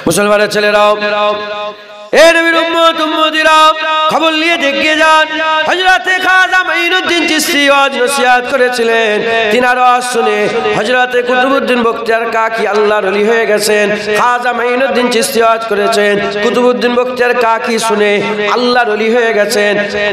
মুসলমানের ছেলেরাও, এ নবীর উম্মত উম্মতিরা, খবর নিয়ে দেখে যান হযরত খাজা মাইনুদ্দিন চিশতি ওয়াজ নসিহত করেছিলেন। তিনার ওয়াজ শুনে হযরত কুতুবউদ্দিন বখতিয়ার কাকি আল্লাহর ওলি হয়ে গেছেন। খাজা মাইনুদ্দিন চিশতি ওয়াজ করেছেন, কুতুবউদ্দিন বখতিয়ার কাকি শুনে আল্লাহর ওলি হয়ে গেছেন।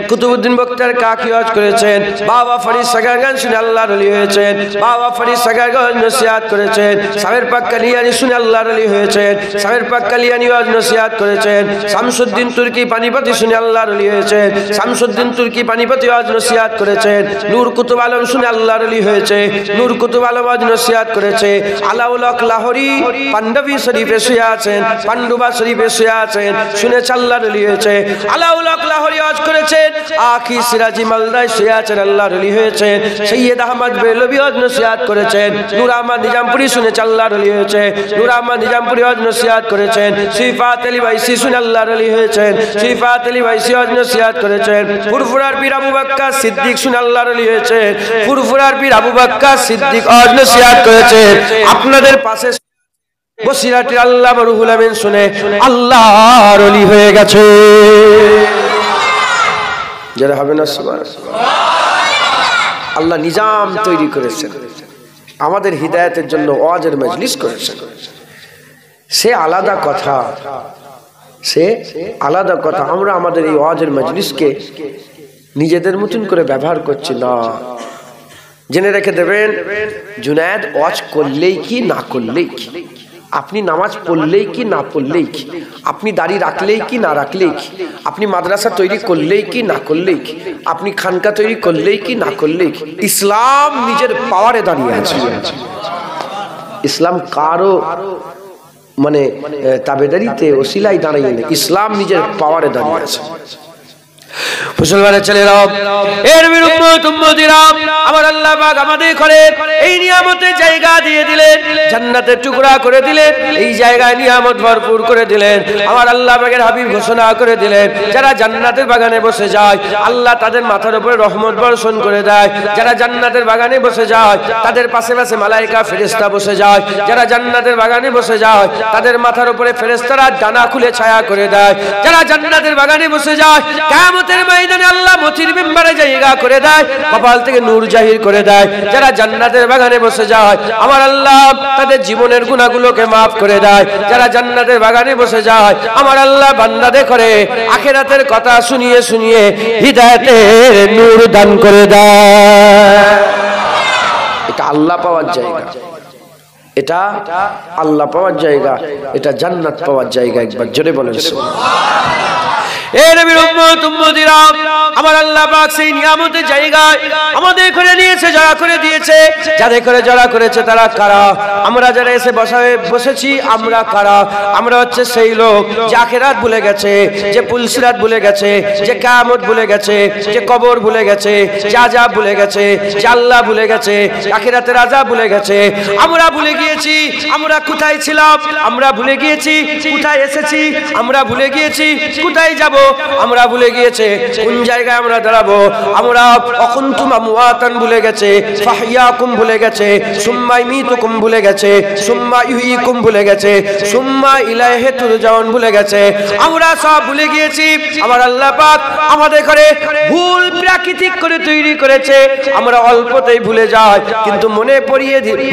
কুতুবউদ্দিন বখতিয়ার কাকি ওয়াজ করেছেন, বাবা ফরিদ সাগারগঞ্জ শুনে আল্লাহর ওলি হয়েছেন। বাবা ফরিদ সাগারগঞ্জ নসিহত করেছেন। সাহের পাক কালিয়ানি শুনে আল্লাহর ওলি হয়েছেন। সাহের পাক কালিয়ানি ওয়াজ নসিহত করেছেন। শামসুদ্দিন তুর্কি পানিপতি শুনে আল্লাহর ওলি হয়েছেন। শামসুদ্দিন তুর্কি পানিপতি ওয়াজ নসিহত করেছেন। নূর কুতুব আলম শুনে আল্লাহর ওলি হয়েছে। নূর কুতুব আলম ওয়াজ নসিহত করেছে। আলাউল হক লাহোরি পান্ডবী শরীফে শুয়ে আছেন, পান্ডুবা শরীফে শুয়ে আছেন, শুনে আল্লাহর ওলি হয়েছে। আলাউল হক লাহোরি ওয়াজ করেছেন। আখি সিরাজি মালদায় শুয়ে আছেন, আল্লাহর ওলি হয়েছে। সৈয়দ আহমদ বেলবি ওয়াজ নসিহত করেছেন। নূর আহমদ নিজামপুরি শুনে আল্লাহর ওলি হয়েছে। নূর আহমদ নিজামপুরি ওয়াজ নসিহত করেছেন। সিফাত আলী বাইসি শুনে আল্লাহর ওলি হয়েছেন। সিফাত আলী বাইসি ওয়াজ নসিহত করেছেন। ফুরফুরার পীর আবু বকর সিদ্দিক শুনে আল্লাহর ওলি হয়েছেন। ফুরফুরার পীর আবু বকর সিদ্দিক ওয়াজ নসিহত করেছেন। আপনাদের পাশে বসিরাটির আল্লাহ রুহুল আমিন শুনে আল্লাহর ওলি হয়ে গেছে। যারা হবে না সুবহানাল্লাহ। আল্লাহ নিজাম তৈরি করেছেন, আমাদের হিদায়াতের জন্য ওয়াজের মজলিস করেছেন। সে আলাদা কথা, সে আলাদা কথা। আমরা আমাদের এই ওয়াজের মজলিসকে নিজেদের মতন করে ব্যবহার করছি না। জেনে রেখে দেবেন, জুনায়েদ ওয়াজ করলেই কি না করলেই কি, আপনি নামাজ পড়লেই কি না পড়লেই কি, আপনি দাড়ি রাখলেই কি না রাখলেই কি, আপনি মাদ্রাসা তৈরি করলেই কি না করলেই কি, আপনি খানকা তৈরি করলেই কি না করলেই কি, ইসলাম নিজের পাওয়ারে দাঁড়িয়ে আছে। ইসলাম কারো মানে তাবেদারিতে ওসিলাই দাঁড়িয়ে নেই, ইসলাম নিজের পাওয়ারে দাঁড়িয়ে আছে। মুসলমানের ছেলেরা, এর উম্মত উম্মতিরা, আমার আল্লাহ পাক আমাদের করে এই নিয়ামতের জায়গা দিয়ে দিলেন, জান্নাতের টুকরা করে দিলেন, এই জায়গায় নিয়ামত ভরপুর করে দিলেন। আমার আল্লাহ পাকের হাবিব ঘোষণা করে দিলেন, যারা জান্নাতের বাগানে বসে যায় আল্লাহ তাদের মাথার উপরে রহমত বর্ষণ করে দেয়। যারা জান্নাতের বাগানে বসে যায় তাদের পাশে পাশে মালায়েকা ফেরেশতা বসে যায়। যারা জান্নাতের বাগানে বসে যায় তাদের মাথার উপরে ফেরেশতারা ডানা খুলে ছায়া করে দেয়। যারা জান্নাতের বাগানে বসে যায় কিয়ামতের ময়দানে আল্লাহ মতির মিম্বরে জায়গা করে দেয়, কপাল থেকে নূর জাহির করে দেয়। যারা জান্নাতের বাগানে বসে যায় আমার আল্লাহ তাদের জীবনের গুনাহগুলোকে maaf করে দেয়। যারা জান্নাতের বাগানে বসে যায় আমার আল্লাহ বান্দাদের করে আখিরাতের কথা শুনিয়ে শুনিয়ে হিদায়াতের নূর দান করে দেয়। এটা আল্লাহ পাওয়ার জায়গা, এটা আল্লাহ পাওয়ার জায়গা, এটা জান্নাত পাওয়ার জায়গা। একবার জোরে বলেন সুবহানাল্লাহ। এ নবীর উম্মত উম্মতিরা, আমার আল্লাহ পাক সেই নিয়ামতের জায়গায় আমাদের করে নিয়েছে, যারা করে দিয়েছে, যাদের করে যারা করেছে তারা কারা? আমরা যারা এসে বসেছি আমরা কারা? আমরা হচ্ছে সেই লোক যে আখিরাত ভুলে গেছে, যে পুলসিরাত ভুলে গেছে, যে কিয়ামত ভুলে গেছে, যে কবর ভুলে গেছে, যে আযাব ভুলে গেছে, যে আল্লাহ ভুলে গেছে, আখিরাতের আযাব ভুলে গেছে। আমরা ভুলে গিয়েছি আমরা কোথায় ছিলাম, আমরা ভুলে গিয়েছি কোথায় এসেছি, আমরা ভুলে গিয়েছি কোথায় যাব, আমরা ভুলে গিয়েছে কোন জায়গায় আমরা দাঁড়াবো। আমরা অকুনতুম আমওয়াতান ভুলে গেছে, ফাহইয়াকুম ভুলে গেছে, সুম্মা ইমিতুকুম ভুলে গেছে, সুম্মা ইহয়িকুম ভুলে গেছে, সুম্মা ইলাইহি তুরজাউন ভুলে গেছে। আমরা সব ভুলে গিয়েছি। আমার আল্লাহ পাক আমাদের করে ভুল প্রাকৃতিক করে তৈরি করেছে। আমরা অল্পতেই ভুলে যাই, কিন্তু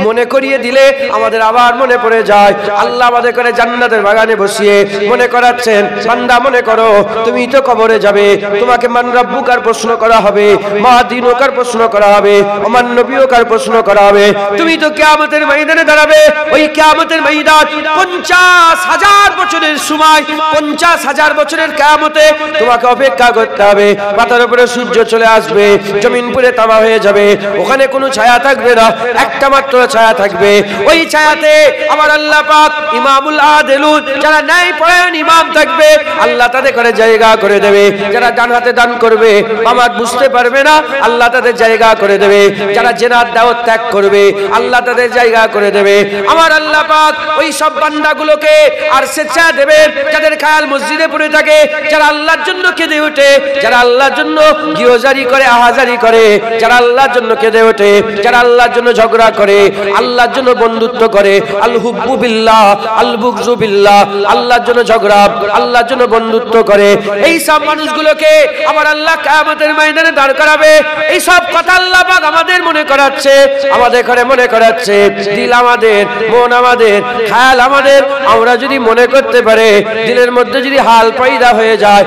মনে করিয়ে দিলে আমাদের আবার মনে পড়ে যায়। আল্লাহ আমাদের করে জান্নাতের বাগানে বসিয়ে মনে করাচ্ছেন, বান্দা মনে করো তুমি তো কবরে যাবে, তোমাকে মান রব্বুকার প্রশ্ন করা হবে, মা দিনুকার প্রশ্ন করা হবে, ওমান নবিয়কার প্রশ্ন করা হবে। তুমি তো কিয়ামতের ময়দানে দাঁড়াবে। ওই কিয়ামতের ময়দান 50,000 বছরের সময়, 50,000 বছরের কিয়ামতে তোমাকে অপেক্ষা করতে হবে। মাথার উপরে সূর্য চলে আসবে, জমিন পুরো তামা হয়ে যাবে, ওখানে কোনো ছায়া থাকবে না, একটা মাত্র ছায়া থাকবে। ওই ছায়াতে আমার আল্লাহ পাক ইমামুল আদিলুন, যারা ন্যায় পরায়ণ ইমাম থাকবে, আল্লাহ তাদের করে জায়গা করে দেবে। যারা ডান হাতে দান করবে, বামাত বুঝতে পারবে না, আল্লাহ তাদের জায়গা করে দেবে। যারা জেনার দাওয়াত ত্যাগ করবে, আল্লাহ তাদের জায়গা করে দেবে। আমার আল্লাহ পাক ওই সব বান্দাগুলোকে আর স্বেচ্ছা দেবে যাদের খেয়াল মসজিদে পড়ে থাকে, যারা আল্লাহর জন্য কেঁদে ওঠে, যারা আল্লাহর জন্য গৃহজারি করে, আহাজারি করে, যারা আল্লাহর জন্য কেঁদে ওঠে, যারা আল্লাহর জন্য ঝগড়া করে, আল্লাহর জন্য বন্ধুত্ব করে, আল হুব্বু বিল্লাহ আল বুগযু বিল্লাহ, আল্লাহর জন্য ঝগড়া, আল্লাহর জন্য বন্ধুত্ব করে, এই সব মানুষগুলোকে আমার আল্লাহ কিয়ামতের ময়দানে দাঁড় করাবে। এই সব কথা আল্লাহ পাক আমাদের মনে করাচ্ছে, আমাদের ঘরে মনে করাচ্ছে। দিল আমাদের, মন আমাদের, খেয়াল আমাদের, আমরা যদি মনে করতে পারে, দিলের মধ্যে যদি হাল পয়দা হয়ে যায়,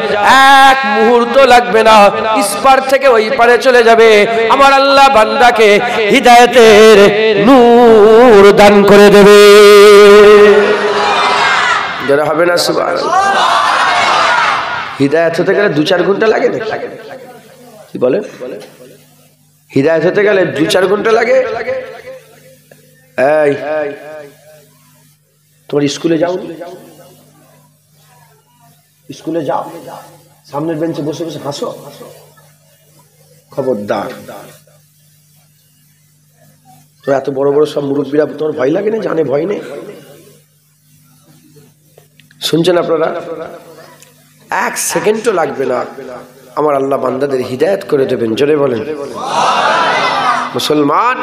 এক মুহূর্ত লাগবে না, ইসপার থেকে ওই পারে চলে যাবে। আমার আল্লাহ বান্দাকে হিদায়াতের নূর দান করে দেবে। যারা হবে না সুবহানাল্লাহ। হিদায়াত হতে গেলে 2-4 ঘন্টা লাগে না? কি বলে? হিদায়াত হতে গেলে 2-4 ঘন্টা লাগে? এই তোমার স্কুলে যাও, স্কুলে যাও, সামনের বেঞ্চে বসে বসে হাসো, খবরদার। তো এত বড় বড় সব মুরব্বীরা, তোমার ভয় লাগে না? জানে ভয় নেই। শুনছেন আপনারা? 1 সেকেন্ডও লাগবে না, আমার আল্লাহ বান্দাদের হিদায়াত করে দেবেন। জোরে বলেন মুসলমান।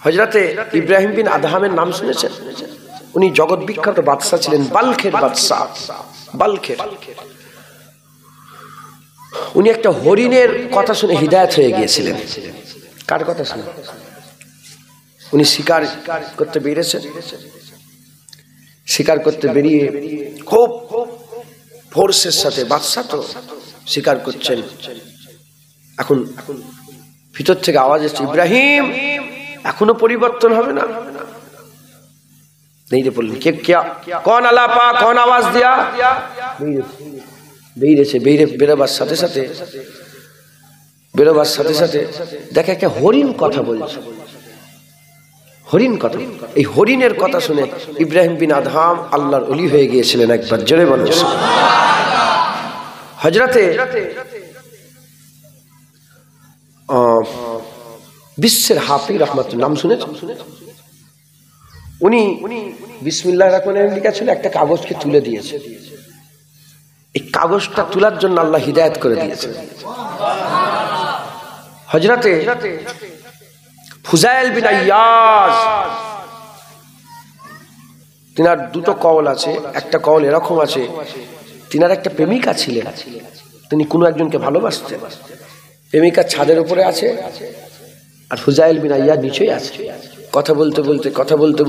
হযরতে ইব্রাহিম বিন আদহামের নাম শুনেছেন? উনি জগৎ বিখ্যাত বাদশা ছিলেন, বালখের বাদশা, বালখের। উনি একটা হরিণের কথা শুনে হিদায়াত হয়ে গিয়েছিলেন। কার কথা শুনে? উনি শিকার করতে বেরিয়েছেন, শিকার করতে বেরিয়ে খুব ফোর্সের সাথে, বাদশা তো শিকার করছেন, এখন ভিতর থেকে আওয়াজ এসেছে, ইব্রাহিম এখনো পরিবর্তন হবে না? नहीं बोल के क्या कौन अल्लाह पाक कौन आवाज दिया বেরিয়েছে বেরোবার সাথে সাথে দেখে একটা হরিণ কথা বলছে, হরিণ কথা। এই হরিণের কথা শুনে ইব্রাহিম বিন আদহাম আল্লাহর ওলি হয়ে গিয়েছিলেন একবার। জোরে বলেন হযরতে বিশ্বের হাফিজ রহমাতুল্লাহ নাম শুনেছেন? উনি বিসমিল্লাহির রহমানির রহিম লেখা ছিল, একটা কাগজকে তুলে দিয়েছে। এই কাগজটা তোলার জন্য আল্লাহ হিদায়াত করে দিয়েছেন। হযরতে ফুজাইল বিন আইয়াজ, তিনার দুটো কওল আছে। একটা কওল এরকম আছে, তিনার একটা প্রেমিকা ছিলেন, তিনি কোনো একজনকে ভালোবাসতেন। প্রেমিকা ছাদের উপরে আছে আর ফুজাইল বিন আইয়াজ নিচেই আছে। কথা বলতে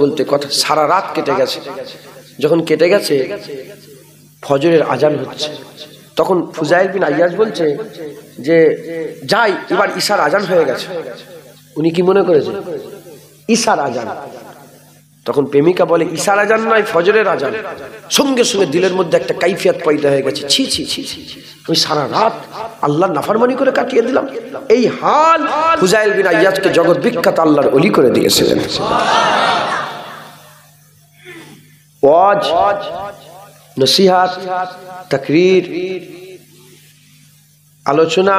বলতে কথা সারা রাত কেটে গেছে। যখন কেটে গেছে, ফজরের আজান হচ্ছে। তখন ফুজাইল বিন আইয়াজ বলছে যে যাই, এবার ঈশার আজান হয়ে গেছে। উনি কি মনে করেছে? ঈশার আজান। তখন প্রেমিকা বলে ঈশার আজান নয়, ফজরের আজান। সঙ্গে সঙ্গে দিলের মধ্যে একটা কাইফিয়াত পয়দা হয়ে গেছে, ছি ছি ছি ছি, আমি সারা রাত আল্লাহর নাফরমানি করে কাটিয়ে দিলাম। এই হাল ফুজাইল বিন আইয়াজকে জগৎ বিখ্যাত আল্লাহর ওলি করে দিয়েছিলেন। ওয়াজ, নসিহত, তাকরীর, আলোচনা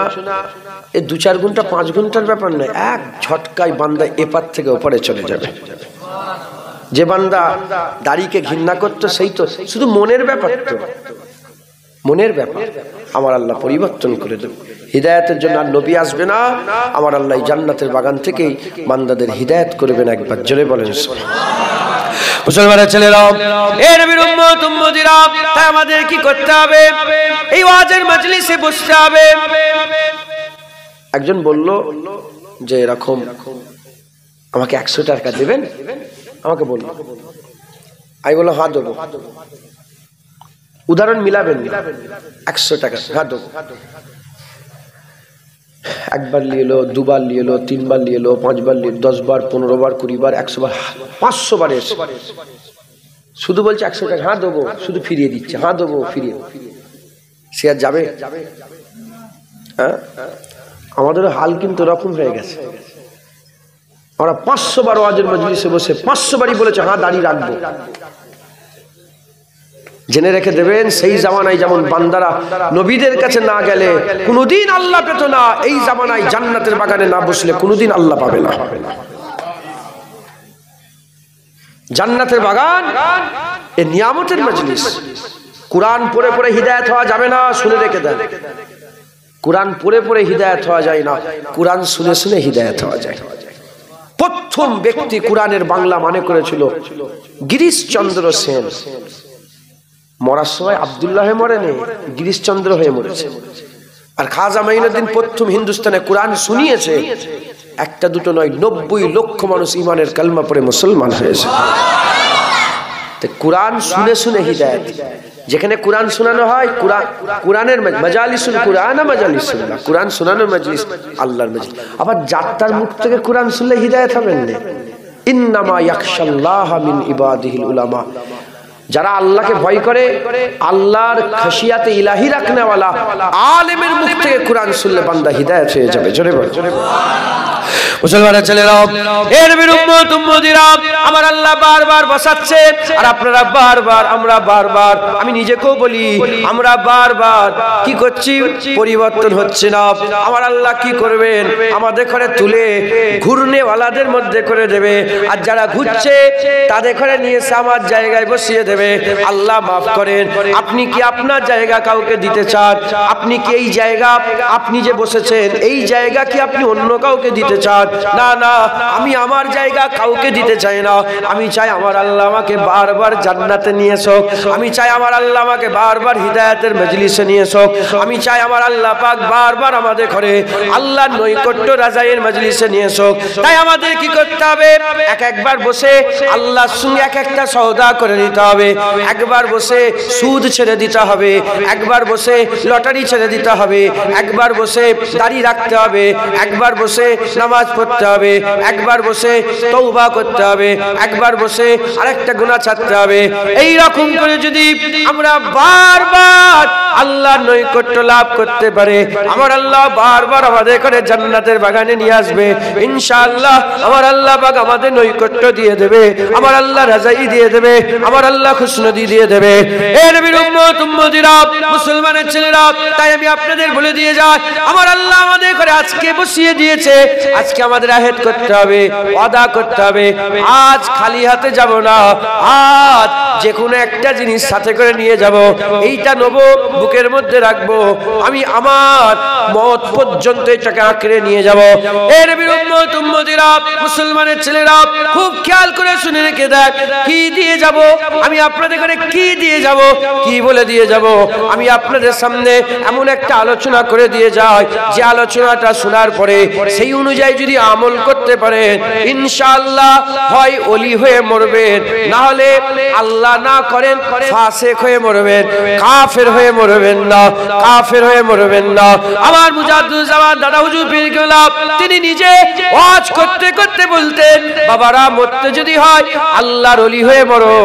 এই 2-4 ঘন্টা 5 ঘন্টার ব্যাপার নয়, এক ঝটকায় বান্দা এপার থেকে ওপারে চলে যাবে। যে বান্দা দাড়িকে ঘৃণা করতো, সেই তো শুধু মনের ব্যাপার, তো মনের ব্যাপার আমার আল্লাহ পরিবর্তন করে দেবে। হিদায়াতের জন্য আর নবী আসবে না, আমার আল্লাহ জান্নাতের বাগান থেকেই বান্দাদের হিদায়াত করবেন। একবার জোরে বলেন মুসলমানের ছেলেরাও, এ নবীর উম্মত উম্মতিরা, তাই আমাদের কি করতে হবে? এই ওয়াজের মজলিসে বসতে হবে। একজন বলল যে এরকম আমাকে 100 টাকা দেবেন, আমাকে বলল। আমি বললাম হ্যাঁ দেবো। উদাহরণ মিলাবেন, 100 টাকা হ্যাঁ দেবো। একবার নিয়ে এলো, 2 বার নিয়ে এলো, 3 বার নিয়ে এলো, 5 বার নিয়ে, 10 বার, 15 বার, 20 বার, 100 বার, 500 বার এসে শুধু বলছে 100 টাকা হ্যাঁ দেবো, শুধু ফিরিয়ে দিচ্ছে, হ্যাঁ দেবো ফিরিয়ে। সে আর যাবে? হ্যাঁ, আমাদের হাল কিন্তু এরকম হয়ে গেছে। আমরা 500 বার ওয়াজের মজলিসে বসে 500 বারই বলেছে হ্যাঁ দাঁড়িয়ে রাখবো। জেনে রেখে দেবেন, সেই জামানায় যেমন বান্দারা নবীদের কাছে না গেলে কোনোদিন আল্লাহ পেত না, এই জামানায় জান্নাতের বাগানে না বসলে কোনোদিন আল্লাহ পাবে না। জান্নাতের বাগান এ নিয়ামতের মজলিস। কুরআন পড়ে পড়ে হিদায়াত হওয়া যাবে না, শুনে রেখে দেন। কুরআন পড়ে পড়ে হিদায়াত হওয়া যায় না, কুরআন শুনে শুনে হিদায়াত হওয়া যায়। প্রথম ব্যক্তি কুরআনের বাংলা মানে করেছিল গিরিশচন্দ্র সেন। মরার সময় আব্দুল্লাহ হয়ে মরেনি, গিরিশচন্দ্র হয়ে মরেছে। আর খাজা মাইনুদ্দিন প্রথম হিন্দুস্তানে কুরআন শুনিয়েছে, একটা দুটো নয়, 90 লক্ষ মানুষ ঈমানের কালমা পড়ে মুসলমান হয়েছে। কুরআন শুনে শুনে হিদায়াত। যেখানে কুরআন শোনানো হয়, কুরআনের মাজালিসুল কুরআন মাজালিসুল্লাহ, কুরআন শোনানোর মজলিস আল্লাহর মজলিস। আবার যাত্রার মুখ থেকে কুরআন শুনলে হিদায়াত হবেন না। ইন্নামা ইয়াখশাল্লাহা মিন ইবাদিহিল উলামা, যারা আল্লাহকে ভয় করে, আল্লাহর খাশিয়াতে ইলাহি রাখনেওয়ালা আলেমের মুখ থেকে কুরআন শুনলে বান্দা হিদায়াত হয়ে যাবে। জোরে বল। মুসলমানের ছেলেরা, এর উম্মত উম্মতিরা, আমার আল্লাহ বারবার বসাচ্ছে, আর আপনারা বারবার, আমরা বারবার, আমি নিজেকেও বলি, আমরা বারবার কি করছি, পরিবর্তন হচ্ছে না। আমার আল্লাহ কি করবেন, আমাদের ঘরে তুলে ঘুরনেওয়ালাদের মধ্যে করে দেবে, আর যারা ঘুরছে তাদের ঘরে নিয়ে এসে আমার জায়গায় বসিয়ে দেবে। আল্লাহ মাফ করেন, আপনি কি আপনার জায়গা কাউকে দিতে চান? আপনি কি এই জায়গা, আপনি যে বসেছেন এই জায়গা কি আপনি অন্য কাউকে দিতে চান? না না, আমি আমার জায়গা কাউকে দিতে চাই না। আমি চাই আমার আল্লাহ আমাকে বারবার জান্নাতে নিয়ে এসো। আমি চাই আমার আল্লাহ আমাকে বারবার হিদায়াতের মজলিসে নিয়ে এসো। আমি চাই আমার আল্লাহ পাক বারবার আমাদের ঘরে আল্লাহর নৈকট্য রাজায়ের মজলিসে নিয়ে এসো। তাই আমাদের কি করতে হবে, একবার বসে আল্লাহর সঙ্গে এক একটা সওদা করে দিতে হবে। একবার বসে সুদ ছেড়ে দিতে হবে, একবার বসে লটারি ছেড়ে দিতে হবে, একবার বসে দাড়ি রাখতে হবে, একবার বসে নামাজ পড়তে হবে, একবার বসে তওবা করতে হবে, একবার বসে আরেকটা গুনাহ ছাড়তে হবে। এই রকম করে যদি আমরা বারবার আল্লাহর নৈকট্য লাভ করতে পারে, আমার আল্লাহ বারবার আমাদের করে জান্নাতের বাগানে নিয়ে আসবে ইনশাআল্লাহ। আমার আল্লাহ পাক আমাদের নৈকট্য দিয়ে দেবে, আমার আল্লাহ রাজাই দিয়ে দেবে, আমার আল্লাহ খুশনদি দিয়ে দেবে। এর উম্মত উম্মতিরা, মুসলমানের ছেলেরা, তাই আমি আপনাদের বলে দিয়ে যাই, আমার আল্লাহ আমাদের করে আজকে বসিয়ে দিয়েছে। আজকে আমাদের আহেদ করতে হবে, ওয়াদা করতে হবে, আজ খালি হাতে যাব না, আজ যে কোনো একটা জিনিস সাথে করে নিয়ে যাব। এইটা নেব, বুকের মধ্যে রাখবো, আমি আমার মত পর্যন্ত এটাকে আঁকড়ে নিয়ে যাব। এর উম্মত উম্মতিরা, মুসলমানের ছেলেরা, খুব খেয়াল করে শুনে রেখে দেখ, কি দিয়ে যাব আমি আপনাদের করে, কি দিয়ে যাব, কি বলে দিয়ে যাব। আমি আপনাদের সামনে এমন একটা আলোচনা করে দিয়ে যাই, যে আলোচনাটা শোনার পরে সেই অনুযায়ী যদি আমল করতে পারেন, ইনশাআল্লাহ হয় ওলি হয়ে মরবেন, না হলে আল্লাহ না করেন ফাসিক হয়ে মরবেন, কাফের হয়ে মরবেন না, কাফের হয়ে মরবেন না। আমার মুজাদ্দুজ্জামান দাদা হুজুর পীর কেবলা, তিনি নিজে ওয়াজ করতে করতে বলতেন, বাবারা মরতে যদি হয় আল্লাহর ওলি হয়ে মরো,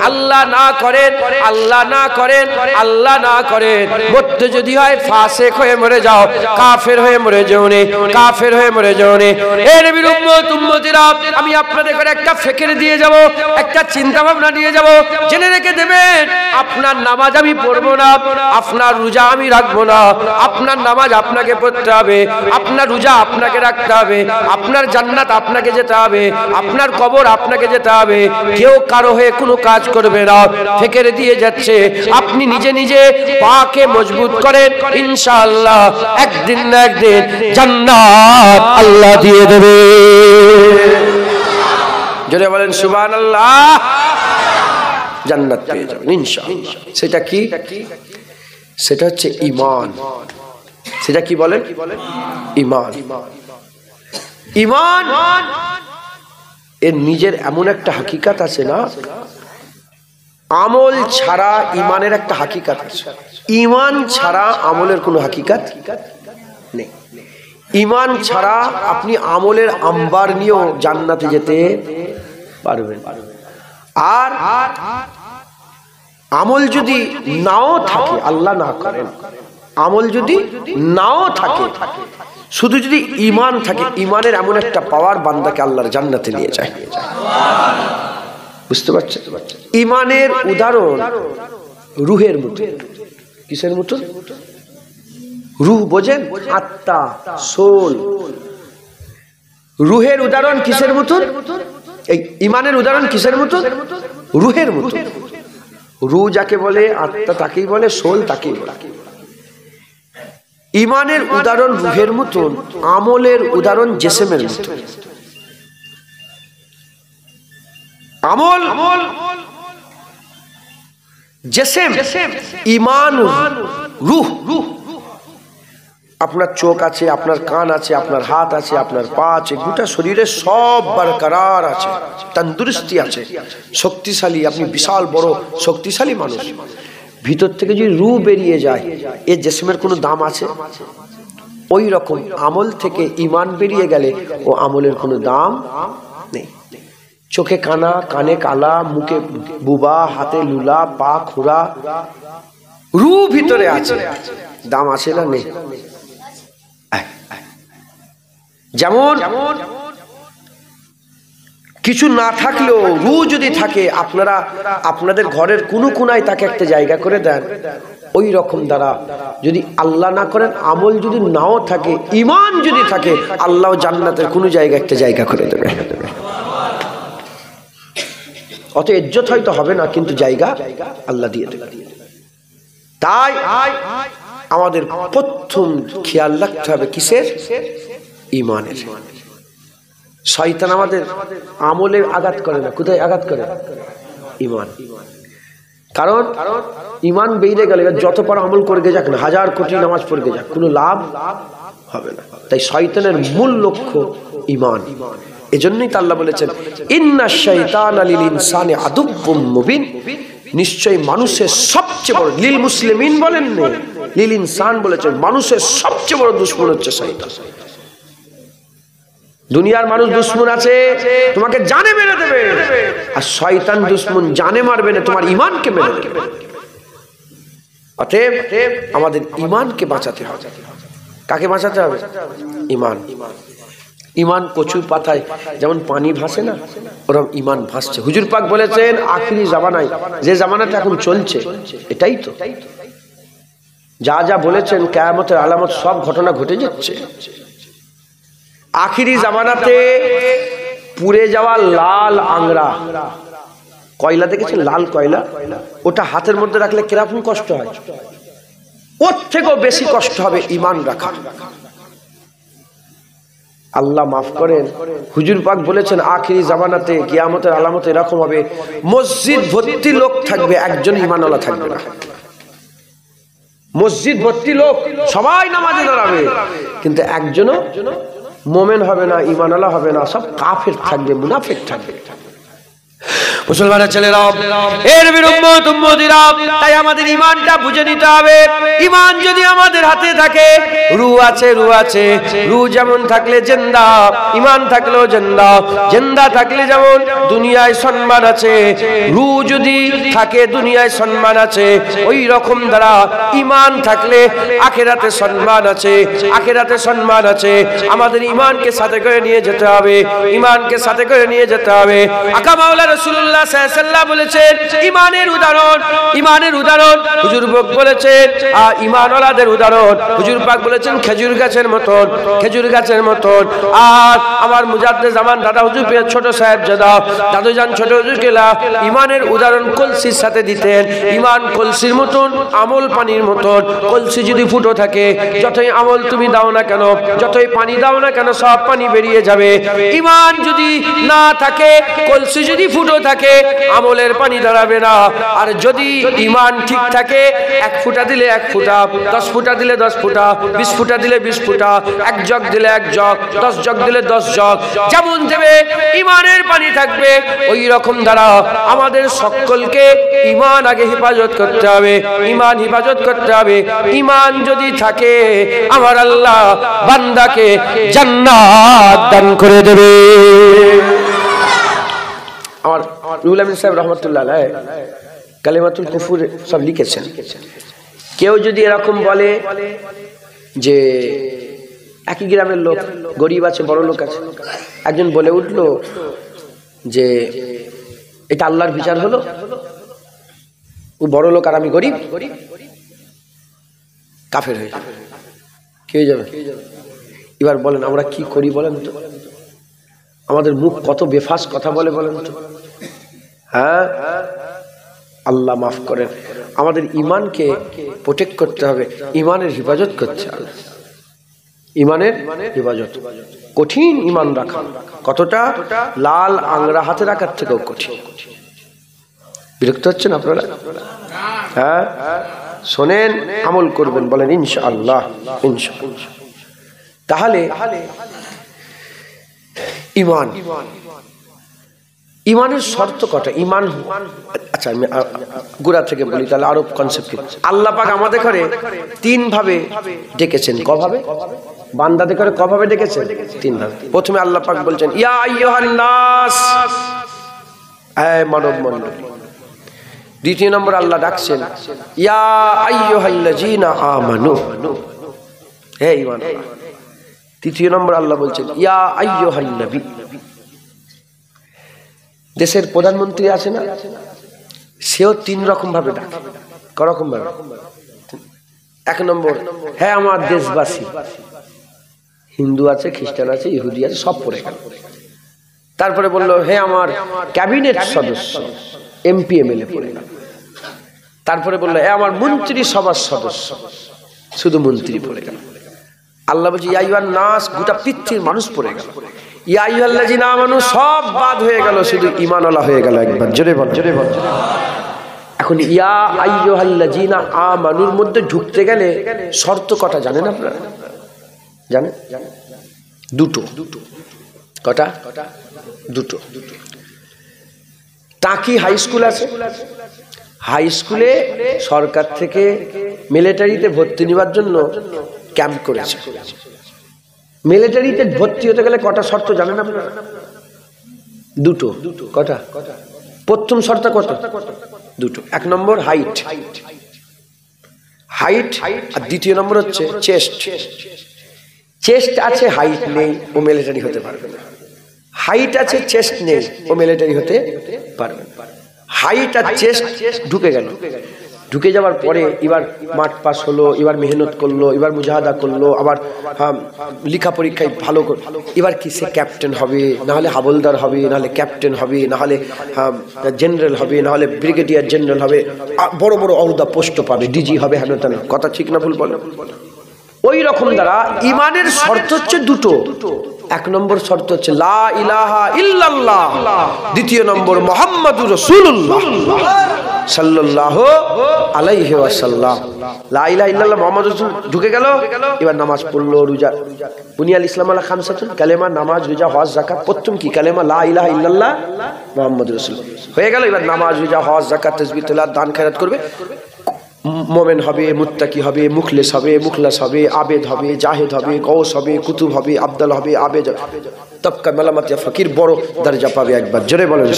আল্লাহ না করেন, আল্লাহ না করেন, আল্লাহ না করেন, মরতে যদি হয় ফাসিক হয়ে মরে যাও, কাফের হয়ে মরে যাও নে, কাফের হয়ে মরে যাও নে। এর উম্মত উম্মতিরা, আমি আপনাদের করে একটা ফিকির দিয়ে যাব, একটা চিন্তা ভাবনা দিয়ে যাব। জেনে রেখে দেবেন, আপনার নামাজ আমি পড়বো না, আপনার রোজা আমি রাখবো না, আপনার নামাজ আপনাকে পড়তে হবে, আপনার রোজা আপনাকে রাখতে হবে, আপনার জান্নাত আপনাকে যেতে হবে, আপনার কবর আপনাকে যেতে হবে। কেউ কারো হয়ে কোনো কাজ করবে না। ফিকির দিয়ে যাচ্ছে, আপনি নিজে নিজে পাকে মজবুত করেন, ইনশাআল্লাহ একদিন না একদিন জান্নাত আল্লাহ দিয়ে দেবে। জোরে বলেন সুবহানাল্লাহ। জান্নাত পেয়ে যাবেন ইনশাআল্লাহ। সেটা কি? সেটা হচ্ছে ঈমান। সেটা কি বলেন? ঈমান। ঈমান এর নিজের এমন একটা হাকিকাত আছে না, আমল ছাড়া ঈমানের একটা হাকিকাত আছে, ঈমান ছাড়া আমলের কোনো হাকিকাত নেই। ঈমান ছাড়া আপনি আমলের আম্বার নিয়েও জান্নাতে যেতে পারবেন। আর আমল যদি নাও থাকে, আল্লাহ না করেন, আমল যদি নাও থাকে, শুধু যদি ঈমান থাকে, ঈমানের এমন একটা পাওয়ার বান্দাকে আল্লাহর জান্নাতে নিয়ে যায়। বুঝতে পারছেন? ঈমানের উদাহরণ রুহের মতো। কিসের মতো? রুহ বোঝেন? আত্মা, সোল। রুহের উদাহরণ কিসের মতো? এই ইমানের উদাহরণ কিসের মতো? রুহের মতো। রুহ যাকে বলে, আত্মা তাকেই বলে, সোল তাকেই বলে। ইমানের উদাহরণ রুহের মতন, আমলের উদাহরণ জিসমের মতো। আমল জিসম, ইমান রুহ। আপনার চোখ আছে, আপনার কান আছে, আপনার হাত আছে, আপনার পা আছে, গোটা শরীরে সব বরকরার আছে, তন্দুরস্তি আছে, শক্তিশালী। আপনি বিশাল বড় শক্তিশালী মানুষ। ভিতর থেকে যদি রূহ বেরিয়ে যায়, এ জিসমের কোনো দাম আছে? ওই রকম আমল থেকে ইমান বেরিয়ে গেলে ও আমলের কোনো দাম নেই। চোখে কানা, কানে কালা, মুখে বুবা, হাতে লুলা, পা খুরা, রূহ ভিতরে আছে, দাম আছে না? নেই। যেমন কিছু না থাকলেও রূহ যদি থাকে, আপনারা আপনাদের ঘরের কোনো কোনায় তাকে একটা জায়গা করে দেন, ওই রকম দ্বারা যদি আল্লাহ না করেন, আমল যদি নাও থাকে, ইমান যদি থাকে, আল্লাহ জান্নাতের কোনো জায়গা একটা জায়গা করে দেবে। অত ইজ্জত হয়তো হবে না, কিন্তু জায়গা আল্লাহ দিয়ে দেবে। তাই আমাদের প্রথম খেয়াল রাখতে হবে কিসের? ইমানের। শয়তান আমাদের আমলে আঘাত করে না, কোথায় আঘাত করে? ইমান। কারণ ইমান বেরিয়ে গেলে যত পারা আমল করে যাক না, 1000 কোটি নামাজ পড়ে যাক, কোনো লাভ হবে না। তাই শয়তানের মূল লক্ষ্য ইমান। এজন্যই তো আল্লাহ বলেছেন, ইন্নাশ শাইতানা লিল ইনসানি আদুব্বুম মুবিন। নিশ্চয়ই মানুষের সবচেয়ে বড়, লিল মুসলিমিন বলেন না, লিল ইনসান বলেছেন, মানুষের সবচেয়ে বড় দুশমন হচ্ছে শয়তান। দুনিয়ার মানুষ দুশ্মন আছে, তোমাকে জানে মেরে দেবে, আর শয়তান দুশ্মন জানে মারবে না, তোমার ইমানকে মেরে দেবে। অতএব আমাদের ইমানকে বাঁচাতে হবে। কাকে বাঁচাতে হবে? ইমান। ইমান কচু পাতায় যেমন পানি ভাসে না, ওরকম ইমান ভাসছে। হুজুর পাক বলেছেন আখিরি জামানায়, যে জামানাটা এখন চলছে, এটাই তো যা যা বলেছেন, কিয়ামতের আলামত সব ঘটনা ঘটে যাচ্ছে। আখিরি জামানাতে পুড়ে যাওয়া লাল আংরা, কয়লা দেখেছেন? লাল কয়লা, ওটা হাতের মধ্যে রাখলে কিরকম কষ্ট হয়, ওর থেকেও বেশি কষ্ট হবে ইমান রাখা। আল্লাহ মাফ করেন, হুজুর পাক বলেছেন আখিরি জামানাতে কিয়ামতের আলামত এরকম হবে, মসজিদ ভর্তি লোক থাকবে, একজন ঈমানওয়ালা থাকবে না। মসজিদ ভর্তি লোক, সবাই নামাজে দাঁড়াবে, কিন্তু একজনও মোমেন হবে না, ঈমানওয়ালা হবে না, সব কাফের থাকবে, মুনাফিক থাকবে। মুসলমানের ছেলেরা, এর বিরুদ্ধে উম্মতিরা, তাই আমাদের ঈমানটা বুঝে নিতে হবে। ঈমান যদি আমাদের হাতে থাকে, রূহ আছে, রূহ আছে, রূহ যেমন থাকলে জিন্দা, ঈমান থাকলেও জিন্দা। জিন্দা থাকলে যেমন দুনিয়ায় সম্মান আছে, রূহ যদি থাকে দুনিয়ায় সম্মান আছে, ওই রকম দ্বারা ঈমান থাকলে আখিরাতে সম্মান আছে, আখিরাতে সম্মান আছে। আমাদের ঈমানকে সাথে করে নিয়ে যেতে হবে, ঈমানকে সাথে করে নিয়ে যেতে হবে। আকা মাওলা রাসূলুল্লাহ সাল্লাল্লাহু আলাইহি ওয়াসাল্লাম বলেছেন ঈমানের উদাহরণ, ঈমানের উদাহরণ হুজুর পাক বলেছেন, ঈমানওয়ালাদের উদাহরণ হুজুর পাক বলেছেন খেজুর গাছের মতন, খেজুর গাছের মতন। আর আমার মুজাদ্দেদ জামান দাদা হুজুর পীর ছোট সাহেবজাদা দাদুজান ছোট হুজুর কেলা ঈমানের উদাহরণ কলসির সাথে দিতেন। ঈমান কলসির মতন, আমল পানির মতন। কলসি যদি ফুটো থাকে, যতই আমল তুমি দাও না কেন, যতই পানি দাও না কেন, সব পানি বেরিয়ে যাবে। ঈমান যদি না থাকে, কলসি যদি ফুটো থাকে, আমলের পানি দাঁড়াবে না। আর যদি ঈমান ঠিক থাকে, 1 ফুটা দিলে 1 ফুটা, 10 ফুটা দিলে 10 ফুটা, 20 ফুটা দিলে 20 ফুটা, 1 জগ দিলে 1 জগ, 10 জগ দিলে 10 জগ, যেমন দেবে ঈমানের পানি থাকবে। ওই রকম দ্বারা আমাদের সকলকে ঈমান আগে হেফাজত করতে হবে, ঈমান হেফাজত করতে হবে। ঈমান যদি থাকে, আমার আল্লাহ বান্দাকে জান্নাত দান করে দেবে। আমার রুহুল আমিন সাহেব রহমতুল্লাহ আলাইহি কালিমাতুল কুফর সব লিখেছেন। কেউ যদি এরকম বলে যে একই গ্রামের লোক, গরিব আছে, বড় লোক আছে, একজন বলে উঠলো যে এটা আল্লাহর বিচার হলো, ও বড় লোক আর আমি গরিব, কাফের হয়ে যাবে। কি হয়ে যাবে? এবার বলেন আমরা কি করি বলেন তো? আমাদের মুখ কত বেফাস কথা বলে বলেন তো। হ্যাঁ, আল্লাহ মাফ করেন। আমাদের ইমানকে প্রোটেক্ট করতে হবে, ইমানের হেফাজত করতে হবে। ইমানের হেফাজত কঠিন। ইমান রাখা কতটা? লাল আংরা হাতে রাখার থেকেও কঠিন। বিরক্ত হচ্ছেন আপনারা? হ্যাঁ, শোনেন, আমল করবেন, বলেন ইনশাআল্লাহ। ইনশাআল্লাহ। তাহলে ইমান, ইমানের শর্ত কটা? ইমান, আচ্ছা আমি গোড়া থেকে বলি তাহলে আরো কনসেপ্ট কি। আল্লাহ পাক আমাদের ঘরে তিন ভাবে ডেকেছেন। কভাবে? বান্দাদের ঘরে কভাবে ডেকেছেন? তিন ভাবে। প্রথমে আল্লাহ পাক বলছেন ইয়া আইয়ুহান নাস, হে মানব মণ্ডলী। দ্বিতীয় নম্বর আল্লাহ ডাকছেন ইয়া আইয়ুহাল্লাযীনা আমানু, হে ঈমান। তৃতীয় নম্বর আল্লাহ বলছেন ইয়া আইয়ুহান নবী। দেশের প্রধানমন্ত্রী আছে না, সেও তিন রকম ভাবে ডাকে। করকম ভাবে? এক নম্বর, হ্যাঁ আমার দেশবাসী, হিন্দু আছে, খ্রিস্টান আছে, ইহুদি আছে, সব পড়ে গেল। তারপরে বললো হে আমার ক্যাবিনেট সদস্য, এমপি এমএলএ পড়ে গেল। তারপরে বললো হে আমার মন্ত্রী সভার সদস্য, শুধু মন্ত্রী পড়ে গেল। আল্লাহ বলছে ইয়া আইয়ুহান নাস, গোটা পৃথিবীর মানুষ পড়ে গেল। ইয়া আইয়ুহাল্লাযীনা আমানু সব বাদ হয়ে গেল, শুধু ঈমানওয়ালা হয়ে গেল। একবার জোরে বল, জোরে বল। এখন ইয়া আইয়ুহাল্লাযীনা আমানুর মধ্যে ঢুকতে গেলে শর্ত কটা জানেন আপনারা? জানেন? দুটো। কটা? দুটো। টাকি হাই স্কুল আছে, হাই স্কুলে সরকার থেকে মিলিটারিতে ভর্তি নেওয়ার জন্য ক্যাম্প করেছে। মিলিটারিতে ভর্তি হতে গেলে কটা শর্ত জানেন আপনারা? দুটো। কটা? প্রথম শর্ত কত? দুটো। এক নম্বর হাইট, হাইট। আর দ্বিতীয় নম্বর হচ্ছে চেস্ট। চেস্ট আছে, হাইট নেই, ও মিলিটারি হতে পারবে না। হাইট আছে, চেস্ট নেই, ও মিলিটারি হতে পারবে না। হাইট আর চেস্ট ঢুকে গেল। ঢুকে যাওয়ার পরে এবার মাঠ পাস হলো, এবার মেহনত করলো, এবার মুজাহাদা করলো, আবার লেখা পরীক্ষায় ভালো করে, এবার কি সে ক্যাপ্টেন হবে, নাহলে হাবলদার হবে, নাহলে ক্যাপ্টেন হবে, নাহলে জেনারেল হবে, নাহলে ব্রিগেডিয়ার জেনারেল হবে, বড় বড় অহুদা পোস্ট পাবে, ডিজি হবে, হ্যান তেন। কথা ঠিক না ভুল বলো? ওই রকম দ্বারা ইমানের শর্ত হচ্ছে দুটো। এক নম্বর শর্ত হচ্ছে লা ইলাহা ইল্লাল্লাহ, দ্বিতীয় নম্বর মুহাম্মাদুর রাসূলুল্লাহ সাল্লাল্লাহু আলাইহি ওয়াসাল্লাম। লা ইলাহা ইল্লাল্লাহ মুহাম্মাদুর রাসূল ঢুকে গেল। এবার নামাজ পড়লো, রোজা, বুনিয়াল ইসলাম আলা খামসাতুন, কালেমা, নামাজ, রোজা, হজ, যাকাত। প্রথম কি? কালেমা লা ইলাহা ইল্লাল্লাহ মুহাম্মাদুর রাসূল হয়ে গেল। এবার নামাজ, রোজা, হজ, যাকাত, তাসবিহ, তেলাওয়াত, দান খেরাত করবে। মোমেন হবে, মুত্তাকি হবে, মুখলেস হবে, মুখলাস হবে, আবেদ হবে, জাহেদ হবে, গৌস হবে, কুতুব হবে, আবদাল হবে, আবেদ, তবকা মালামাত ইয়া ফকির, বড় দরজা পাবে। একবার জোরে বলেন।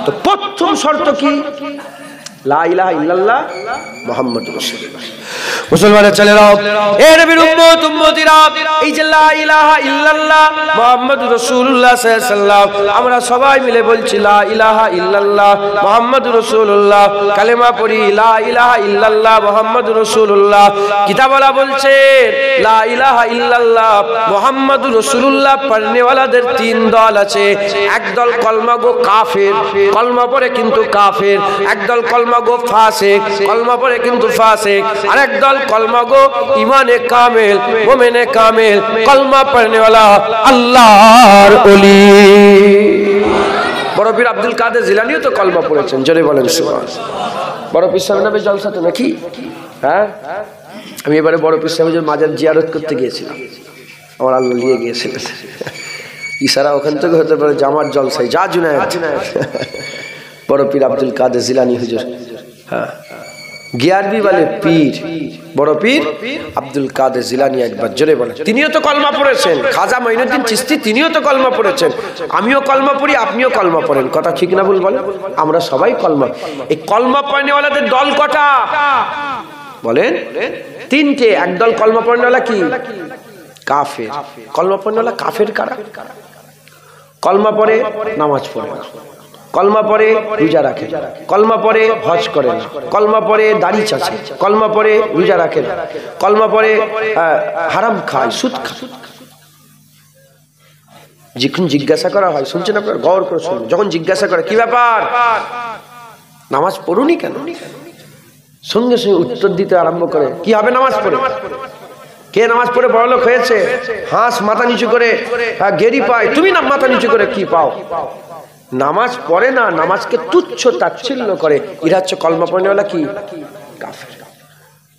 তো প্রথম শর্ত কি? লা ইলাহা ইল্লাল্লাহ মুহাম্মাদুর রাসূলুল্লাহ। মুসলমানের ছেলেরা, এ নবীর উম্মত উম্মতিরা, এই যে লা ইলাহা ইল্লাল্লাহ মুহাম্মাদুর রাসূলুল্লাহ সাল্লাল্লাহু আলাইহি ওয়াসাল্লাম, আমরা সবাই মিলে বলছি লা ইলাহা ইল্লাল্লাহ মুহাম্মাদুর রাসূলুল্লাহ। কালেমা পড়ি লা ইলাহা ইল্লাল্লাহ মুহাম্মাদুর রাসূলুল্লাহ। কিতাবওয়ালা বলছে লা ইলাহা ইল্লাল্লাহ মুহাম্মাদুর রাসূলুল্লাহ পড়নে ওয়ালাদের তিন দল আছে। একদল কলমা গো কাফের, কলমা পড়ে কিন্তু কাফের। একদল কলমা গো ফাসিক, কলমা পড়ে কিন্তু ফাসিক। আর একদল কলমা গো ইমানে কামেল, মুমিনে কামেল, কলমা পড়নে ওয়ালা আল্লাহর ওলি। বড় পীর আব্দুল কাদের জিলানীও তো কলমা পড়েছেন। জোরে বলেন সুবহানাল্লাহ। বড় পীর সাহেব নামে জলসা তো নাকি? হ্যাঁ, আমি এবারে বড় পীর সাহেবের মাজার জিয়ারত করতে গিয়েছিলাম, আমার আল্লাহ নিয়ে গিয়েছিলেন। ইশারা ওখান থেকে হতে পারে যে আমার জলসাই যা জুনায়েদ, বড় পীর আব্দুল কাদের জিলানী হুজুর। হ্যাঁ, গিয়ারবি বলে পীর, বড় পীর আব্দুল কাদের জিলানী। একবার জোরে বলেন। তিনিও তো কলমা পড়েছেন। খাজা মঈনুদ্দিন চিশতি তিনিও তো কলমা পড়েছেন। আমিও কলমা পড়ি, আপনিও কলমা পড়েন। কথা ঠিক না ভুল বলেন? আমরা সবাই কলমা। এই কলমা পড়নেওয়ালাদের দল কটা বলেন? তিনটে। একদল কলমা পড়নেওয়ালা কি? কাফের। কলমা পড়নেওয়ালা কাফের কারা? কলমা পড়ে, নামাজ পড়ে না। কলমা পড়ে রোজা রাখে, কলমা পড়ে হজ করে না, কলমা পড়ে দাড়ি চাচে, কলমা পড়ে রোজা রাখে না, কলমা পড়ে হারাম খায়, সুদ খায়। যখন জিজ্ঞাসা করা হয়, শুনছেন আপনার, গৌর করে শুনুন, যখন জিজ্ঞাসা করে কি ব্যাপার নামাজ পড়ুনি কেন, সঙ্গে সঙ্গে উত্তর দিতে আরম্ভ করে কি হবে নামাজ পড়ে, কে নামাজ পড়ে বড়লোক হয়েছে, হাঁস মাথা নিচু করে গেরি পায়, তুমি না মাথা নিচু করে কি পাও। নামাজ পড়ে না, নামাজকে তুচ্ছ তাচ্ছিল্য করে, এরা হচ্ছে কলমা পড়নেওয়ালা কি কাফের।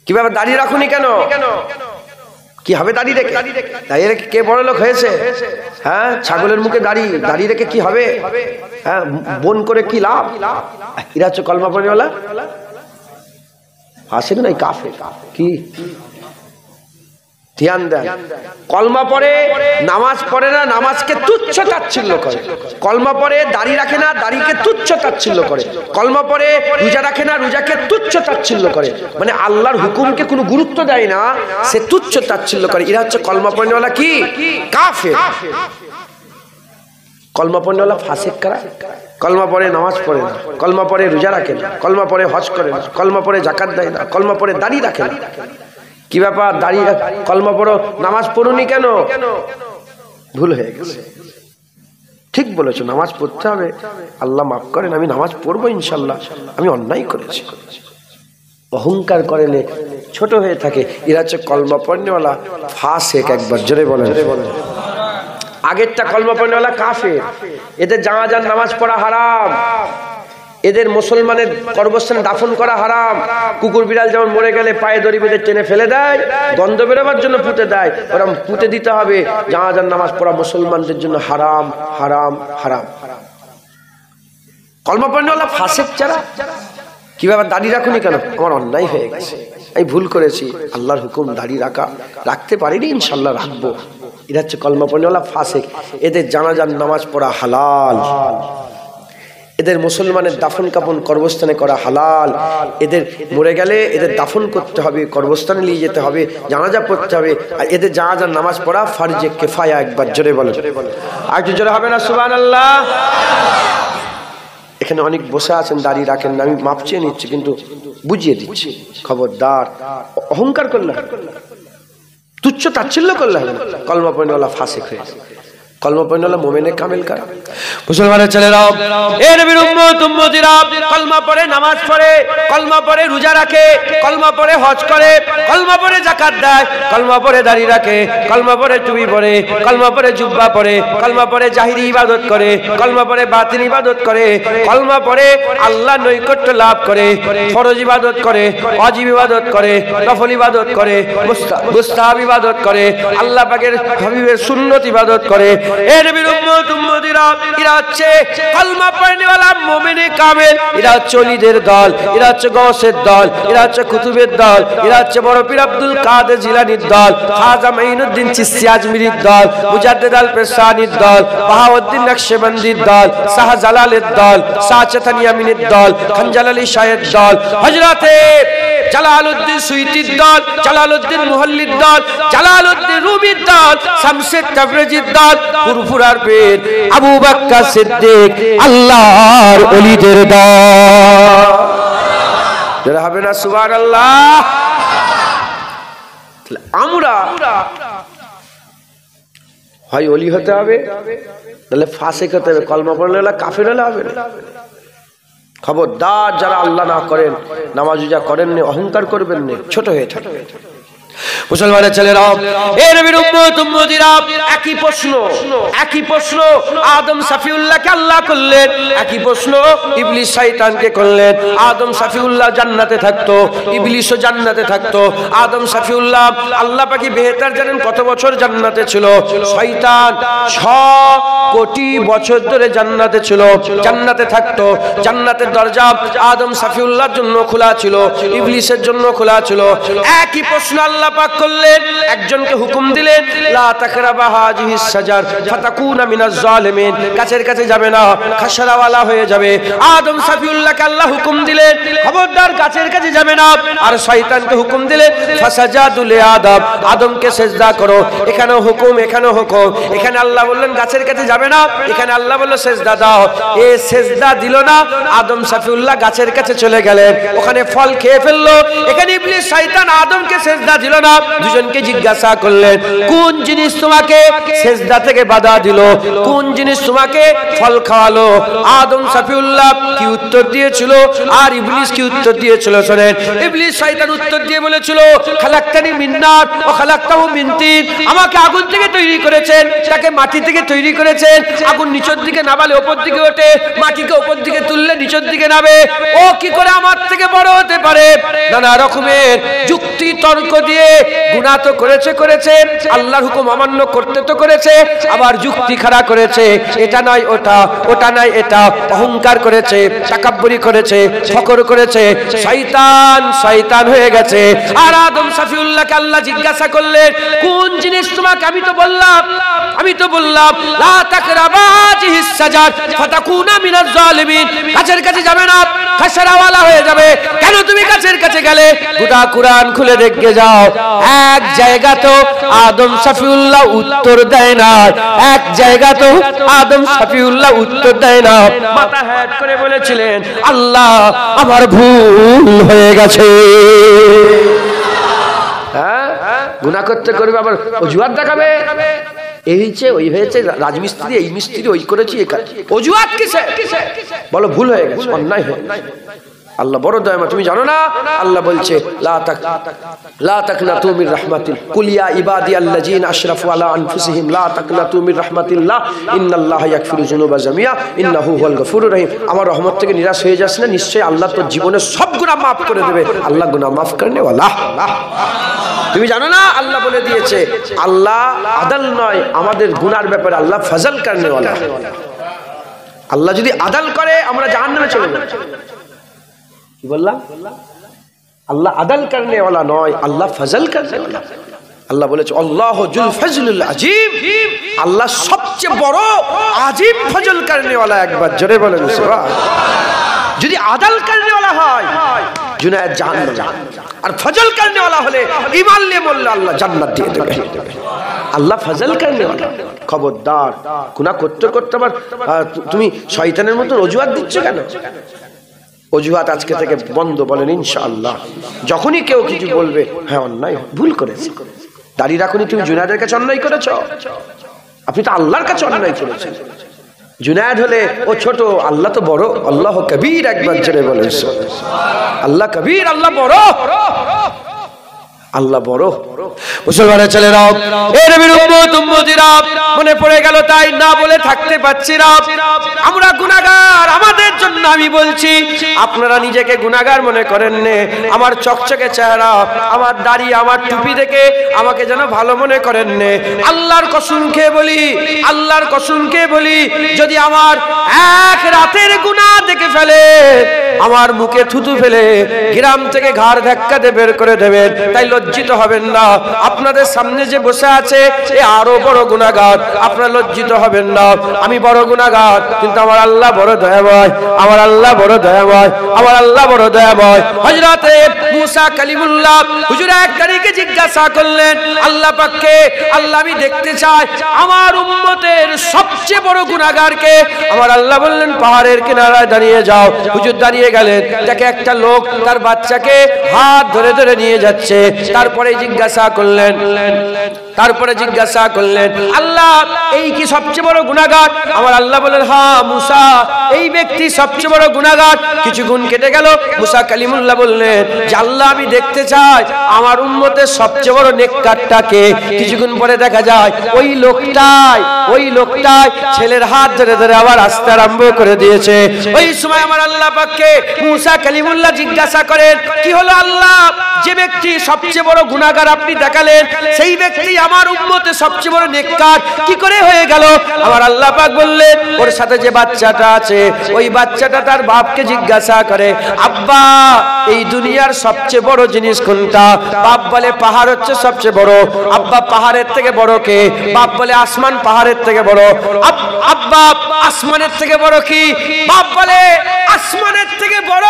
কি ব্যাপার দাড়ি রাখুনি কেন, কি হবে দাড়ি রেখে, দাড়ি রেখে কে বড় লোক হয়েছে, হ্যাঁ ছাগলের মুখে দাড়ি, দাড়ি রেখে কি হবে, হ্যাঁ বোন করে কি লাভ, এরা হচ্ছে কলমা পড়নেওয়ালা। আসেন নাই কাফের কি ধ্যান দেন। কলমা পড়ে নামাজ পড়ে না, নামাজকে তুচ্ছ তাচ্ছিল্য করে, কলমা পড়ে দাড়ি রাখে না, দাড়িকে তুচ্ছ তাচ্ছিল্য করে, কলমা পড়ে রোজা রাখে না, রোজাকে তুচ্ছ তাচ্ছিল্য করে, মানে আল্লাহর হুকুমকে কোনো গুরুত্ব দেয় না, সে তুচ্ছ তাচ্ছিল্য করে। এরা হচ্ছে কলমা পড়নেওয়ালা কি কাফের। কলমা পড়নেওয়ালা ফাসিক কারা, কলমা পড়ে নামাজ পড়ে না, কলমা পড়ে রোজা রাখে না, কলমা পড়ে হজ করে না, কলমা পড়ে যাকাত দেয় না, কলমা পড়ে দাড়ি রাখে না। কি ব্যাপার দাড়ি কলমা পড়ো নামাজ পড়ুনি কেন, ভুল হয়ে গেছে, ঠিক বলেছো, নামাজ পড়তে হবে, আল্লাহ মাফ করেন, আমি নামাজ পড়বো ইনশাল্লাহ, আমি অন্যায় করেছি। অহংকার করলে ছোট হয়ে থাকে, এরা হচ্ছে কলমা পড়নেওয়ালা ফাসিক। একবার জোরে বলেন, আগেরটা কলমা পড়নেওয়ালা কাফের, এদের জানাজার নামাজ পড়া হারাম, এদের মুসলমানের কবরস্থানে দাফন করা হারাম। কুকুর বিড়াল যেমন মরে গেলে পায়ে দড়ি বেঁধে টেনে ফেলে দেয়, গন্ধ বেরোবার জন্য পুঁতে দেয়, ওরকম পুঁতে দিতে হবে। জানাজার নামাজ পড়া মুসলমানদের জন্য হারাম হারাম হারাম। কলমা পড়নেওয়ালা ফাসিক যারা, কি ব্যাপার দাড়ি রাখুনি কেন, আমার অন্যায় হয়ে গেছে, আমি ভুল করেছি, আল্লাহর হুকুম দাড়ি রাখতে পারিনি, ইনশাল্লাহ রাখবো। এরা হচ্ছে কলমা পড়নেওয়ালা ফাসিক, এদের জানাজার নামাজ পড়া হালাল, এদের মুসলমানের দাফন কাফন কবরস্থানে করা হালাল, এদের মরে গেলে এদের দাফন করতে হবে, কবরস্থানে নিয়ে যেতে হবে, জানাজা পড়তে হবে, আর এদের জানাজার নামাজ পড়া ফরজে কিফায়া। একবার জোরে বলেন, আর একটু জোরে হবে না সুবহানাল্লাহ। এখানে অনেক বসে আছেন দাড়ি রাখেন না, আমি মাপ চেয়ে নিচ্ছি কিন্তু বুঝিয়ে দিচ্ছি, খবরদার অহংকার করলে, তুচ্ছ তাচ্ছিল্য করলে হবে না, কলমা পড়নেওয়ালা ফাসিক হয়ে যাবে। কলমা পড়নেওয়ালা মুমিনে কামেল কারা, মুসলমানের ছেলেরা, এ নবীর উম্মত উম্মতিরা, কলমা পড়ে নামাজ পড়ে, কলমা পড়ে রোজা রাখে, কলমা পড়ে হজ করে, কলমা পড়ে যাকাত দেয়, কলমা পড়ে দাড়ি রাখে, কলমা পড়ে টুপি পরে, কলমা পড়ে জুব্বা পরে, কলমা পড়ে জাহিরি ইবাদত করে, কলমা পড়ে বাতিন ইবাদত করে, কলমা পড়ে আল্লাহ নৈকট্য লাভ করে, ফরজ ইবাদত করে, ওয়াজিব ইবাদত করে, নফল ইবাদত করে, মুস্তাহাব ইবাদত করে, আল্লাহ পাকের হাবিবের সুন্নত ইবাদত করে। এ নবীর উম্মত উম্মতিরা, এরা হচ্ছে কলমা পড়নেওয়ালা মুমিনে কামেল, এরা হচ্ছে ওলিদের দল, এরা হচ্ছে গওসের দল, এরা হচ্ছে কুতুবের দল, এরা হচ্ছে বড় পীর আব্দুল কাদের জিলানীর দল, খাজা মাইনুদ্দিন চিশতি আজমিরির দল, মুজাদ্দিদ আল পেশানির দল, বাহাউদ্দিন নকশবন্দির দল, শাহ জালালের দল, শাহ চাঁদানী আমিনের দল, খানজাল আলী শাহের দল, হযরতে জালালউদ্দিন সুয়ুতির দল, জালালউদ্দিন মুহাল্লির দল, জালালউদ্দিন রুমির দল, শামসে তাবরেজির দল, ফুরফুরার পীর আবু বকর সিদ্দিক, আল্লাহর ওলিদের দল। যারা হবে না সুবহানাল্লাহ। তাহলে আমরা হয় ওলি হতে হবে, তাহলে ফাসিক হতে হবে, কলমা পড়লে হলে কাফের হলে হবে না। খবরদার যারা আল্লাহ না করেন, নামাজ রোজা করেন না, অহংকার করবেন না, ছোট হয়ে থাকবেন। মুসলমানের ছেলেরা, এ নবীর উম্মত উম্মতিরা, একই প্রশ্ন আদম সাফিউল্লাহকে আল্লাহ করলেন, একই প্রশ্ন ইবলিস শয়তানকে করলেন। আদম সাফিউল্লাহ জান্নাতে থাকতো, ইবলিসও জান্নাতে থাকতো। আদম সাফিউল্লাহ আল্লাহ পাকি বেহেতার জানেন কত বছর জান্নাতে ছিল, শয়তান 6 কোটি বছর ধরে জান্নাতে ছিল, জান্নাতে থাকতো। জান্নাতের দরজা আদম সাফিউল্লাহর জন্য খোলা ছিল, ইবলিসের জন্য খোলা ছিল। একই প্রশ্ন আল্লাহ আল্লাহ পাক করলেন একজনকে হুকুম দিলেন লা তাকরাবা হাযিহিস শাজার ফাতাকুনা মিনাজ জালিমিন, গাছের কাছে যাবে না, খাসরাওয়ালা হয়ে যাবে। আদম সাফিউল্লাহকে আল্লাহ হুকুম দিলেন খবরদার গাছের কাছে যাবে না, আর শয়তানকে হুকুম দিলেন ফাসাজাদু লিআদম, আদমকে সিজদা করো। এখানেও হুকুম, এখানেও হুকুম। এখানে আল্লাহ বললেন গাছের কাছে যাবে না, এখানে আল্লাহ বলল সিজদা দাও। এ সিজদা দিল না, আদম সাফিউল্লাহ গাছের কাছে চলে গেলেন, ওখানে ফল খেয়ে ফেললো। এখানে ইবলিস শয়তান আদমকে সিজদা দিল না। দুজনকে জিজ্ঞাসা করলেন কোন জিনিস তোমাকে সিজদা থেকে বাধা দিল, কোন জিনিস তোমাকে ফল খাওয়ালো? আদম সাফিউল্লাহ কি উত্তর দিয়েছিল আর ইবলিস কি উত্তর দিয়েছিল শোনেন। ইবলিস শয়তান উত্তর দিয়ে বলেছিল খালাকতানি মিন নার ওয়া খালাকতাহু মিন তিন, আমাকে আগুন থেকে তৈরি করেছেন, তাকে মাটি থেকে তৈরি করেছেন। আগুন নিচের দিকে নামালে উপর দিকে ওঠে, মাটিকে উপর দিকে তুললে নিচের দিকে নামে, ও কি করে আমার থেকে বড় হতে পারে? নানা রকমের যুক্তি তর্ক দিয়ে গুনাহ তো করেছে, আল্লাহর হুকুম অমান্য করতে তো করেছে, আবার যুক্তি খাড়া করেছে, এটা নয় ওটা, ওটা নয় এটা, অহংকার করেছে, তাকাব্বুরি করেছে, ফখর করেছে, শয়তান হয়ে গেছে। আর আদম সাফিউল্লাহকে আল্লাহ জিজ্ঞাসা করলেন কোন জিনিস তোমাকে, আমি তো বললাম লা তাকরাবা হাযিহিস শাজার ফাতাকুনা মিনাজ জালিমিন, গাছের কাছে যাবে না, খাসরাওয়ালা হয়ে যাবে। কেন তুমি গাছের কাছে গেলে? গোটা কুরআন খুলে দেখে যাও, এক জায়গা তো আদম সাফিউল্লাহ উত্তর দেয় না, এক জায়গা তো আদম সাফিউল্লাহ উত্তর দেয় না, মাথা হেট করে বলেছিলেন আল্লাহ আমার ভুল হয়ে গেছে। হ্যাঁ, গুনাহ করতে করবে আবার অজুহাত দেখাবে, এই হয়েছে ওই হয়েছে, রাজমিস্ত্রি এই মিস্ত্রি ওই করেছি, অজুহাত কিসে? বলো ভুল হয়ে গেছে, অন্যায় হয়ে গেছে। আল্লাহ বড় দয়াময়, তুমি জানো না? আল্লাহ বলছে লা তাকনাতু মির রাহমাতিল কুল ইয়া ইবাদিয়াল্লাযিনা আশরাফু আলা আনফুসিহিম লা তাকনাতু মির রাহমাতিল্লাহ ইন্নাল্লাহা ইয়াগফিরু যুনুবা জামিয়া ইন্নাহু হুয়াল গফুরুর রহিম। আমার রহমত থেকে নিরাশ হয়ে যাস না, নিশ্চয়ই আল্লাহ তোর জীবনের সব গুনাহ মাফ করে দেবে। আল্লাহ গুনাহ মাফ করনে ওয়ালা। তুমি জানো না? আল্লাহ বলে দিয়েছে আল্লাহ আদল নয়, আমাদের গুনার ব্যাপারে আল্লাহ ফজল করনে ওয়ালা। আল্লাহ যদি আদল করে আমরা জাহান্নামে চলে যাব। কি বললাম? আল্লাহ আদল করনে ওয়ালা নয়, আল্লাহ ফজল করনে ওয়ালা। আল্লাহ বলেছে আল্লাহু যুল ফজলুল আযীম, আল্লাহ সবচেয়ে বড় আযীম ফজল করনে ওয়ালা। একবার জোরে বলেন সুবহানাল্লাহ। যদি আদল করনে ওয়ালা হয় জুনায়েদ জাহান্নামে, আর ফজল করনে ওয়ালা হলে ঈমান নিয়ে মরলে আল্লাহ জান্নাত দিয়ে দেবে। আল্লাহ ফজল করনে ওয়ালা। খবরদার গুনাহ করতে করতে আবার তুমি শয়তানের মতো অজুহাত দিচ্ছ কেন? অজুহাত আজকে থেকে বন্ধ, বলেন ইনশাআল্লাহ। যখনই কেউ কিছু বলবে হ্যাঁ অন্যায় ভুল করেছে, দাঁড়িয়ে রাখুনি তুমি জুনায়েদের কাছে অন্যায় করেছো, আপনি তো আল্লাহর কাছে অন্যায় করেছেন। জুনায়েদ হলে ও ছোট, আল্লাহ তো বড়, আল্লাহ কবীর। একবার জোরে বলেন আল্লাহ কবীর, আল্লাহ বড়, আল্লাহ বড়। মুসলমানের ছেলেরা, এ নবীর উম্মত উম্মতিরা, মনে পড়ে গেল তাই না বলে থাকতে পারছি না। আমরা গুনাহগার, আমাদের জন্য আমি বলছি, আপনারা নিজেকে গুনাহগার মনে করেন না। আমার চকচকে চেহারা, আমার দাড়ি, আমার টুপি দেখে আমাকে যেন ভালো মনে করেন না। আল্লাহর কসম খেয়ে বলি, আল্লাহর কসম খেয়ে বলি, যদি আমার এক রাতের গুনাহ দেখে ফেলে, আমার মুখে থুতু ফেলে গ্রাম থেকে ঘাড় ধাক্কা দিয়ে বের করে দেবেন, তাই লজ্জিত হবেন না। আপনাদের সামনে যে বসে আছে এ আরো বড় গুনাহগার, আপনারা লজ্জিত হবেন না। আমি বড় গুনাহগার, কিন্তু আমার আল্লাহ বড় দয়াময়, আমার আল্লাহ বড় দয়াময়, আমার আল্লাহ বড় দয়াময়। হযরতে মুসা কালিমুল্লাহ হুজুর এক তারিখে জিজ্ঞাসা করলেন আল্লাহ পাককে, আল্লাহ আমি দেখতে চাই আমার উম্মতের সবচেয়ে বড় গুনাহগারকে। আমার আল্লাহ বললেন পাহাড়ের কিনারায় দাঁড়িয়ে যাও। হুজুর দাঁড়িয়ে গেলেন, দেখে একটা লোক তার বাচ্চাকে হাত ধরে ধরে নিয়ে যাচ্ছে। তারপরে জিজ্ঞাসা করলেন আল্লাহ এই কি সবচেয়ে বড় গুনাহগার? আমার আল্লাহ বলেন হ্যাঁ মুসা, এই ব্যক্তি সবচেয়ে বড় গুনাহগার। কিছুক্ষণ কেটে গেল, মুসা কালিমুল্লাহ বললেন যে আল্লাহ আমি দেখতে চাই আমার উম্মতের সবচেয়ে বড় নেককারটাকে। কিছুক্ষণ পরে দেখা যায় ওই লোকটাই ছেলের হাত ধরে ধরে আবার আসতে আরম্ভ করে দিয়েছে। ওই সময় আমার আল্লাহ পাককে মুসা কালিমুল্লাহ জিজ্ঞাসা করেন কি হলো আল্লাহ, যে ব্যক্তি সবচেয়ে বড় গুনাহগার আপনি দেখালেন সেই ব্যক্তি আমার উম্মতে সবচেয়ে বড় নেককার কি করে হয়ে গেল? আমার আল্লাহ পাক বললেন, ওর সাথে যে বাচ্চাটা আছে ওই বাচ্চাটা তার বাপকে জিজ্ঞাসা করে, আব্বা এই দুনিয়ার সবচেয়ে বড় জিনিস কোনটা? বাপ বলে পাহাড় হচ্ছে সবচেয়ে বড়। আব্বা পাহাড়ের থেকে বড় কে? বাপ বলে আসমান পাহাড়ের থেকে বড়। আব্বা আসমানের থেকে বড় কি? বাপ বলে আসমানের থেকে বড়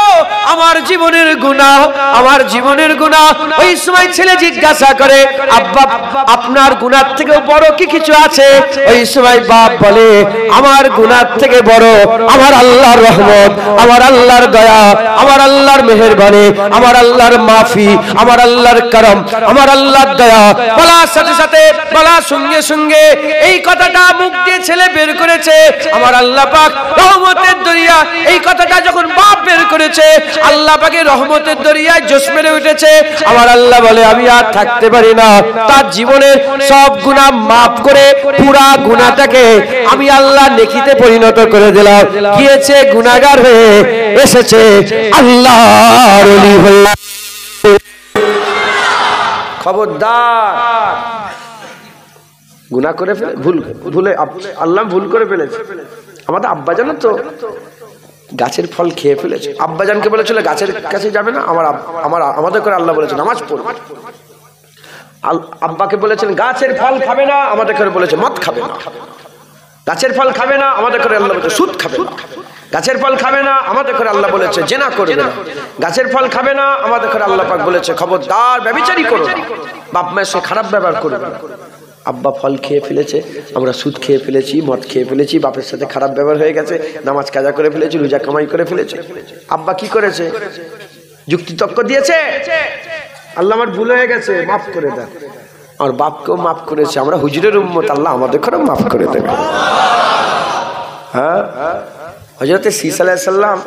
আমার জীবনের গুনাহ, আমার জীবনের গুনাহ। ওই সময় ছেলে জিজ্ঞাসা করে, আব্বা আপনার গুনাহ থেকে বড় কি কিছু আছে? ওই সময় বাপ বলে, আমার গুনাহ থেকে বড় আমার আল্লাহর রহমত, আমার আল্লাহর দয়া, আমার আল্লাহর মেহেরবানি, আমার আল্লাহর মাফি, আমার আল্লাহর করম, আমার আল্লাহর দয়া। বলার সাথে সাথে, বলার সঙ্গে সঙ্গে এই কথাটা মুখ দিয়ে ছেলে বের করেছে, আমার আল্লাহ পাক রহমতের দরিয়া। এই কথাটা যখন বাপ বের করেছে, আল্লাহ পাকের রহমতের দরিয়ায় জোশ মেরে উঠেছে। আমার আল্লাহ বলে, আমি আর থাকতে পারি না, তার জীবনের সব গুনাহ মাফ করে পুরা গুনাহটাকে আমি আল্লাহ নেকিতে পরিণত করে দিলাম। গিয়েছে গুনাহগার হয়ে, এসেছে আল্লাহর ওলি হয়ে। খবরদার, গুনাহ করে ফেলে, ভুলে আল্লাহ ভুল করে ফেলেছে। আমাদের আব্বা জানো তো গাছের ফল খেয়ে ফেলেছে। আব্বাজানকে বলেছিল গাছের কাছে যাবে না, আমাদের করে আল্লাহ বলেছে নামাজ পড়বে। আব্বাকে বলেছেন গাছের ফল খাবে না, আমাদের করে বলেছে মদ খাবে না। গাছের ফল খাবে না, আমাদের করে আল্লাহ বলেছে সুদ খাবে না। গাছের ফল খাবে না, আমাদের করে আল্লাহ বলেছে জেনা করবে না। গাছের ফল খাবে না, আমাদের করে আল্লাহ পাক বলেছে খবরদার ব্যভিচারী করো না, বাপ মায়ের সাথে খারাপ ব্যবহার করবে না। আব্বা ফল খেয়ে ফেলেছে, আমরা সুদ খেয়ে ফেলেছি, মদ খেয়ে ফেলেছি, বাপের সাথে খারাপ ব্যবহার হয়ে গেছে, নামাজ কাজা করে ফেলেছি, রোজা কামাই করে ফেলেছে। আব্বা কি করেছে? যুক্তিতর্ক দিয়েছে, আল্লাহ আমার ভুল হয়ে গেছে, মাফ করে দেন। আর বাপকেও মাফ করেছে। আমরা হুজুরের উম্মত, আল্লাহ আমাদের করে মাফ করে দেবে। হ্যাঁ, হযরতে শীস আলাইহিস সালাম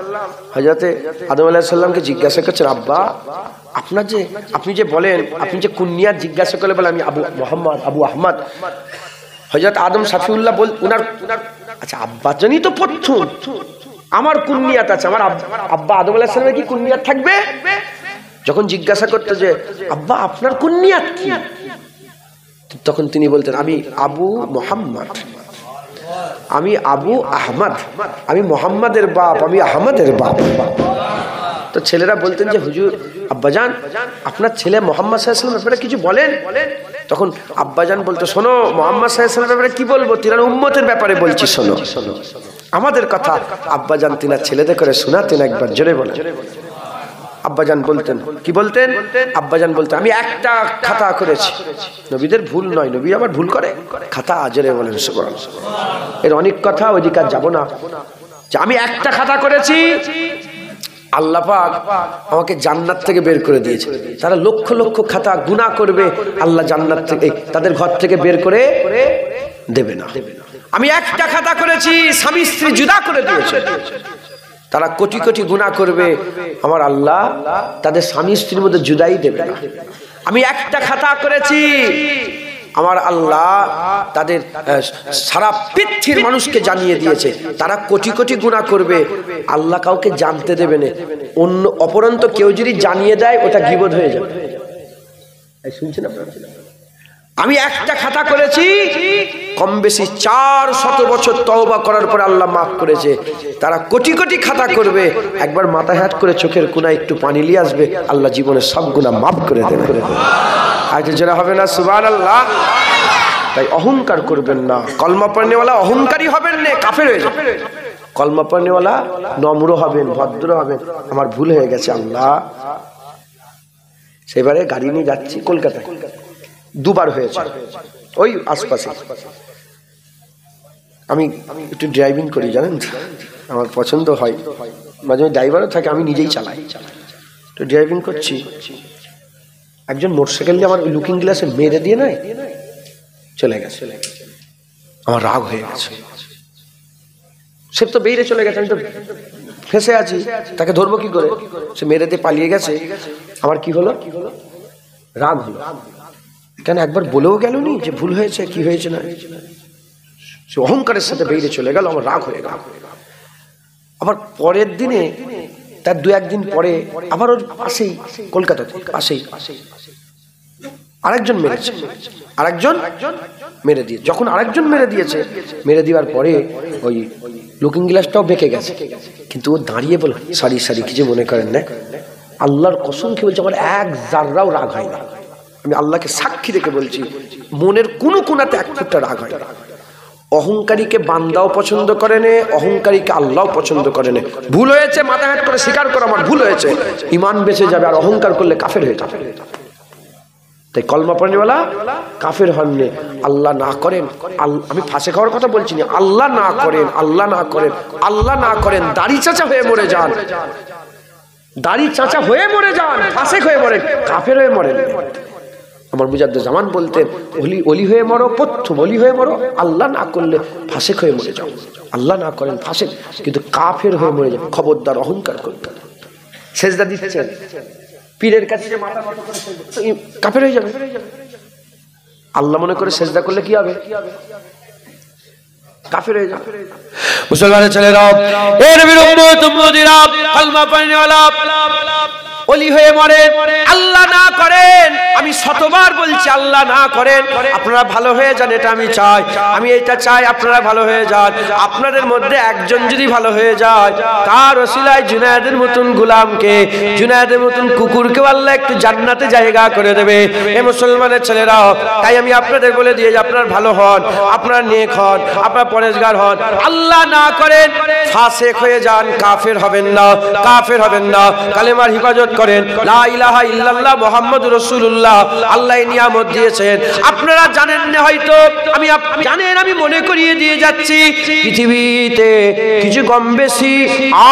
হযরতে আদম আলাইহিস সালামকে জিজ্ঞাসা করছেন, আব্বা আপনি যে বলেন, আপনি যে কুনিয়াত জিজ্ঞাসা করলে বলে আমি আবু মোহাম্মদ, আবু আহমদ। হযরত আদম শাফিউল্লাহ বল উনার, আচ্ছা আব্বা জানি তো প্রথম, আমার কুনিয়াত আছে, আমার আব্বা আদম আলাইহিস সালামের কি কুনিয়াত থাকবে? যখন জিজ্ঞাসা করতে যে আব্বা আপনার কুনিয়াত কি, তখন তিনি বলতেন আমি আবু মোহাম্মদ, আমি আবু আহমদ, আমি মোহাম্মদের বাপ, আমি আহমদের বাপ। তো ছেলেরা বলতেন যে হুজুর আব্বাজান আপনার ছেলে মোহাম্মদ সাল্লাল্লাহু আলাইহি ওয়াসাল্লামের ব্যাপারে কিছু বলেন। তখন আব্বাজান বলতো, শোনো মোহাম্মদ সাল্লাল্লাহু আলাইহি ওয়াসাল্লামের ব্যাপারে কি বলবো, তিনার উম্মতের ব্যাপারে বলছি, শোনো আমাদের কথা। আব্বাজান তিনার ছেলেদের করে শোনাতেন, একবার জোরে বলেন। আব্বাজান বলতেন, কি বলতেন? আব্বাজান বলতেন আমি একটা খাতা করেছি। নবীদের ভুল নয়, নবী আবার ভুল করে, খাতা। জোরে বলেন সুবহানাল্লাহ। এর অনেক কথা, ওইদিকে আর যাবো না। যে আমি একটা খাতা করেছি, আল্লাহ পাক আমাকে জান্নাত থেকে বের করে দিয়েছে। তারা লক্ষ লক্ষ খাতা গুনাহ করবে, আল্লাহ জান্নাত থেকে তাদের ঘর থেকে বের করে দেবে না। আমি একটা খাতা করেছি, স্বামী স্ত্রী জুদা করে দিয়েছে। তারা কোটি কোটি গুনাহ করবে, আমার আল্লাহ তাদের স্বামী স্ত্রীর মধ্যে জুদাই দেবে না। আমি একটা খাতা করেছি, আমার আল্লাহ তাদের সারা পৃথিবীর মানুষকে জানিয়ে দিয়েছে তারা কোটি কোটি গুনাহ করবে, আল্লাহ কাউকে জানতে দেবে না। অন্য অপরন্ত কেউ যদি জানিয়ে দেয় ওটা গীবত হয়ে যাবে। শুনছেন আপনারা? আমি একটা খাতা করেছি, কম বেশি 400 বছর তওবা করার পর আল্লাহ মাফ করেছে। তারা কোটি কোটি খাতা করবে, একবার মাথা হাত করে চোখের কোনায় একটু পানি নিয়ে আসবে, আল্লাহ জীবনের সব গুনাহ মাফ করে দেবে। আজ যারা হবে না সুবহানাল্লাহ। তাই অহংকার করবেন না। কলমা পড়নেওয়ালা অহংকারী হবেন না, কাফের হয়ে যাবেন। কলমা পড়নেওয়ালা নম্র হবেন, ভদ্র হবেন। আমার ভুল হয়ে গেছে আল্লাহ। সেবারে গাড়ি নিয়ে যাচ্ছি কলকাতায়, দুবার হয়েছে ওই আশপাশে। আমি একটু ড্রাইভিং করি জানেন, আমার পছন্দ হয়, মাঝে মাঝে ড্রাইভারও থাকে, আমি নিজেই চালাই। তো ড্রাইভিং করছি, একজন মোটরসাইকেল দিয়ে আমার লুকিং গ্লাসে মেরে দিয়ে নাই চলে গেছে। আমার রাগ হয়ে গেছে। সে তো বেরিয়ে চলে গেছে, আমি তো ফেসে আছি, তাকে ধরবো কি করে? সে মেরে দিয়ে পালিয়ে গেছে। আমার কি হলো? রাগ হলো। কেন একবার বলেও গেল নি যে ভুল হয়েছে, কি হয়েছে না। সে অহংকারের সাথে বেরিয়ে চলে গেল, আমার রাগ হয়ে গেল। আবার পরের দিনে, তার 2-1 দিন পরে আবার ওর পাশেই, কলকাতাতে পাশেই আরেকজন মেরেছে। আরেকজন মেরে দিয়ে, যখন আরেকজন মেরে দিয়েছে, মেরে দেওয়ার পরে ওই লুকিং গ্লাসটাও বেঁকে গেছে, কিন্তু ও দাঁড়িয়ে বলে সরি সরি কিছু মনে করেন না, আল্লাহর কসম খেয়ে বলছে আমার এক জাররাও রাগ হয় না, আমি আল্লাহকে সাক্ষী রেখে বলছি মনের কোনো কোনাতে এক ফুটটা রাগ হয় না। অহংকারীকে বান্দাও পছন্দ করে না, অহংকারীকে আল্লাহও পছন্দ করে না। ভুল হয়েছে মাথা হাত করে স্বীকার করে আমার ভুল হয়েছে, ঈমান বেঁচে যাবে, আর অহংকার করলে কাফের হয়ে যাবে। তাই কলমা পড়নেওয়ালা কাফের হননি। আল্লাহ না করেন, আমি ফাঁসে খাওয়ার কথা বলছি না, আল্লাহ না করেন, আল্লাহ না করেন, আল্লাহ না করেন দাড়ি চাচা হয়ে মরে যান, দাড়ি চাচা হয়ে মরে যান, ফাঁসেক হয়ে মরেন, কাফের হয়ে মরেন। আমার মুজাদ্দিদ জামান বলতেন অলি হয়ে মরো, প্রথম অলি হয়ে মরো, আল্লাহ না করলে ফাঁসেক হয়ে মরে যাও, আল্লাহ না করেন ফাঁসেক, কিন্তু কাফের হয়ে মরে যাও। খবরদার অহংকার করতে। সেজদা দিচ্ছেন পীরের কাছে যে মাথা নত করে কাফের হয়ে যাবে। আল্লাহ মনে করে সেজদা করলে কি হবে? কাফের হয়ে যাবে। মুসলমানের ছেলেরা, এ নবীর উম্মত উম্মতিরা, কলমা পড়নেওয়ালা ওলি হয়ে মরে, আল্লাহ না করেন। আমি শতবার বলছি আল্লাহ না করেন, আপনারা ভালো হয়ে যান, এটা আমি চাই, আমি এটা চাই আপনারা ভালো হয়ে যান। আপনাদের মধ্যে একজন যদি ভালো হয়ে যায়, তার ওসিলায় জুনায়েদের মতন গোলামকে, জুনায়েদের মতন কুকুরকেও আল্লাহ একটু জান্নাতে জায়গা করে দেবে। এ মুসলমানের ছেলেরা, তাই আমি আপনাদের বলে দিয়ে যে আপনারা ভালো হন, আপনারা নেক হন, আপনারা পরেজগার হন। আল্লাহ না করেন ফাসেক হয়ে যান, কাফের হবেন না, কাফের হবেন না। কালেমার হিফাজত করেন, লা ইলাহা ইল্লাল্লাহ মুহাম্মাদুর রাসূলুল্লাহ। আল্লাহ নিয়ামত দিয়েছেন, আপনারা জানেন না হয়তো, আমি জানেন, আমি মনে করিয়ে দিয়ে যাচ্ছি, পৃথিবীতে কিছু কম বেশি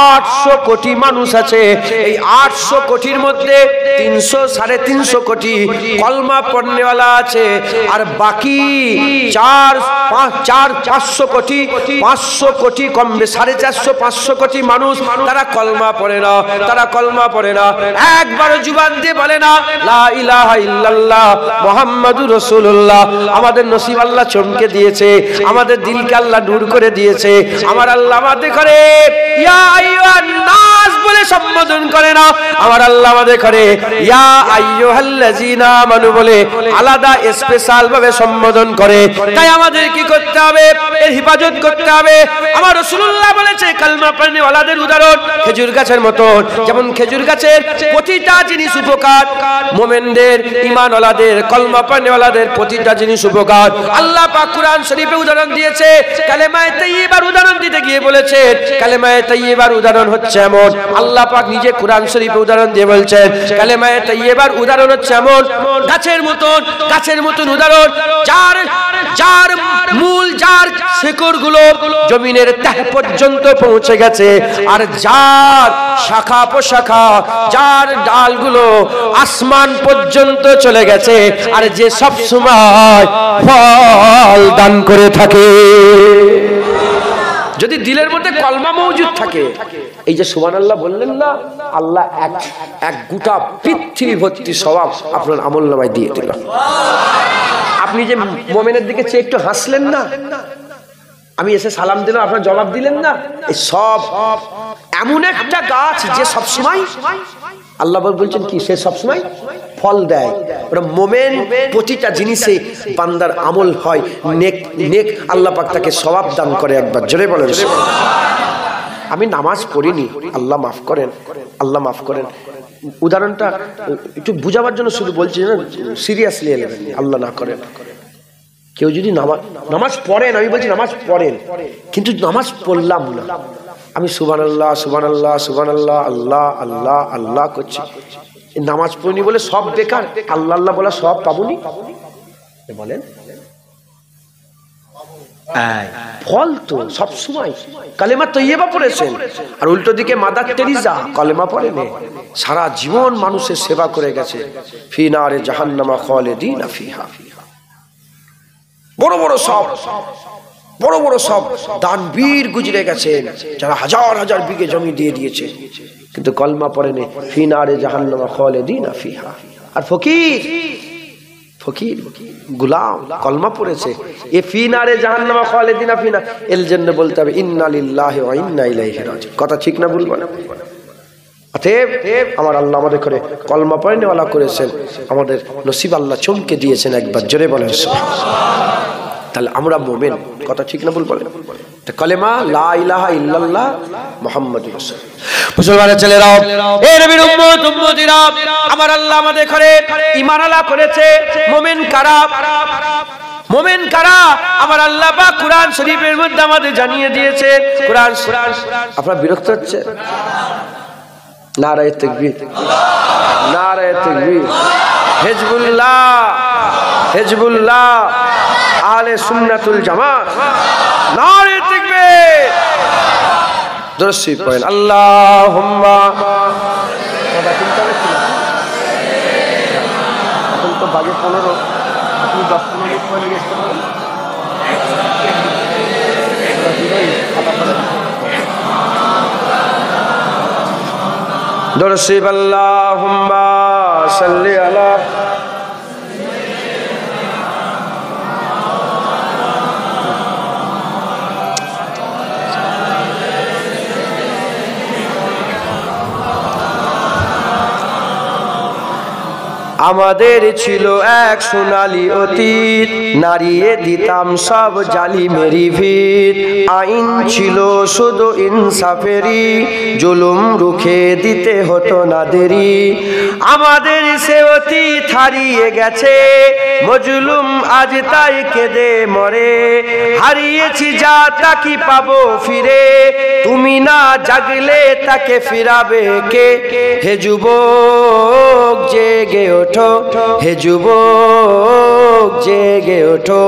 800 কোটি মানুষ আছে। এই 800 কোটির মধ্যে 300-350 কোটি কলমা পড়নেওয়ালা আছে, আর বাকি 400-500 কোটি, 500 কোটি কম বেশি 450-500 কোটি মানুষ তারা কলমা পড়ে না, তারা কলমা পড়ে না, একবারও জুবান দিয়ে বলে না লা ইলাহা ইল্লাল্লাহ মুহাম্মাদুর রাসূলুল্লাহ। আমাদের নসিব আল্লাহ চমকে দিয়েছে, আমাদের দিলকে আল্লাহ নূর করে দিয়েছে। আমার আল্লাহ আমাদের করে ইয়া আইয়ুহান নাস বলে সম্বোধন করে না, আমার আল্লাহ আমাদের করে ইয়া আইয়ুহাল্লাযিনা আমানু বলে আলাদা স্পেশাল ভাবে সম্বোধন করে। তাই আমাদের কি করতে হবে? এর হিফাজত করতে হবে। আমার রাসূলুল্লাহ বলেছে কালমা পড়নেওয়ালাদের উদাহরণ খেজুর গাছের মতো, যেমন খেজুর গাছের প্রতিটা জিনিস উপকার, মুমিনদের, ঈমানওয়ালাদের, কলমা পড়নেওয়ালাদের প্রতিটা জিনিস উপকার। আল্লাহ পাক কুরআন শরীফে উদাহরণ দিয়েছে, কালেমায়ে তাইয়্যিবার উদাহরণ দিতে গিয়ে বলেছে কালেমায়ে তাইয়্যিবার উদাহরণ হচ্ছে এমন, আল্লাহ পাক নিজে কুরআন শরীফে উদাহরণ দিয়ে বলছেন কালেমায়ে তাইয়্যিবার উদাহরণ হচ্ছে এমন গাছের মতন, গাছের মতন উদাহরণ, যার মূল, যার শিকড়গুলো জমিনের তহ পর্যন্ত পৌঁছে গেছে, আর যার শাখা প্রশাখা, যার ডালগুলো আসমান পর্যন্ত চলে গেছে, আর যে সব সময় ফল দান করে থাকে। যদি দিলের মধ্যে কলমা মওজুদ থাকে, এই যে সুবহানাল্লাহ বললেন না, আল্লাহ এক গোটা পৃথিবী ভর্তি সওয়াব আপনার আমলনামায় দিয়ে দিল। আপনি যে মুমিনের দিকে চেয়ে একটু হাসলেন না, আমি এসে সালাম দিলাম, আপনার জবাব দিলেন না, এই সব এমন একটা গাছ যে সব সময় আল্লাহ বলছেন কি, সে সব সময় ফল দেয়। ওরা মোমেন, প্রতিটা জিনিসে বান্দার আমল হয় নেক, নেক আল্লাহ পাক তাকে সওয়াব দান করে। একবার জোরে বলেন। আমি নামাজ পড়িনি, আল্লাহ মাফ করেন, আল্লাহ মাফ করেন। উদাহরণটা একটু বুঝাবার জন্য শুধু বলছি না, সিরিয়াসলি নেবেন, আল্লাহ না করেন। কেউ যদি নামাজ পড়েন, আমি বলছি নামাজ পড়েন, কিন্তু নামাজ পড়লাম না, আমি সুবহানাল্লাহ সুবহানাল্লাহ সুবহানাল্লাহ আল্লাহ আল্লাহ আল্লাহ করছি, নামাজ পড়িনি বলে সব বেকার? আল্লাহ আল্লাহ বলা সব পাবনি? বলেন ফল তো সব সময়। কালেমা তৈয়বা পড়েছেন, আর উল্টো দিকে মাদার তেরেসা কালেমা পড়েনি, সারা জীবন মানুষের সেবা করে গেছে। ফি নারে জাহান্নামা খালিদিনা ফিহা। বড় বড় সব, বড় বড় সব দানবীর গুজরে গেছেন, যারা হাজার হাজার বিঘে জমি দিয়ে দিয়েছে, কিন্তু কলমা পড়েনি। ফি নারে জাহান্নামা খালিদিনা ফিহা। আর ফকির, ফকির গোলাম কলমা পড়েছে, এ ফি নারে জাহান্নামা খালিদিনা ফিহা, এর জন্য বলতে হবে ইন্না লিল্লাহি ওয়া ইন্না ইলাইহি রাজিউন। কথা ঠিক না ভুল? বলে অতএব আমার আল্লাহ আমাদের করে কলমা পড়নেওয়ালা করেছেন, আমাদের নসিব আল্লাহ চমকে দিয়েছেন। একবার জোরে বলেন সুবহানাল্লাহ। তাহলে আমরা মুমিন, কথা ঠিক না ভুল বলেন? কালেমা লা ইলাহা ইল্লাল্লাহ মুহাম্মাদুর রাসূল। মুসলমানের ছেলেরাও, এই নবীর উম্মত উম্মতিরা, আমার আল্লাহ আমাদের করে ঈমান আলা করেছে। মুমিন কারা? মুমিন কারা? আমার আল্লাহ পাক কুরআন শরীফের মধ্যে আমাদের জানিয়ে দিয়েছে। কুরআন, আপনারা বিরক্ত হচ্ছে? নারায়ে তাকবীর, নারায়ে তাকবীর। হিজবুল্লাহ, হিজবুল্লাহ, আহলে সুন্নাতুল জামাত, নারায়ে তাকবীর। দরুদ পড়েন আল্লাহুম্মা। এখন তো বাজে 15, আপনি 10 মিনিট পরে গেছেন। দরুদ আল্লাহুম্মা সাল্লি আলা আমাদের ছিল এক সোনালী অতীত, নারিয়ে দিতাম সব জালিমেরই ভিত। আইন ছিল শুধু ইনসাফেরই, জুলুম রুখে দিতে হতো না দেরি। আমাদের সে অতীত হারিয়ে গেছে, মজলুম আজ তাই কেঁদে মরে। হারিয়েছি যা তা কি পাবো ফিরে, তুমি না জাগলে তাকে ফিরাবে কে? হে যুবক জেগে ওঠো, হে যুবক জেগে ওঠো,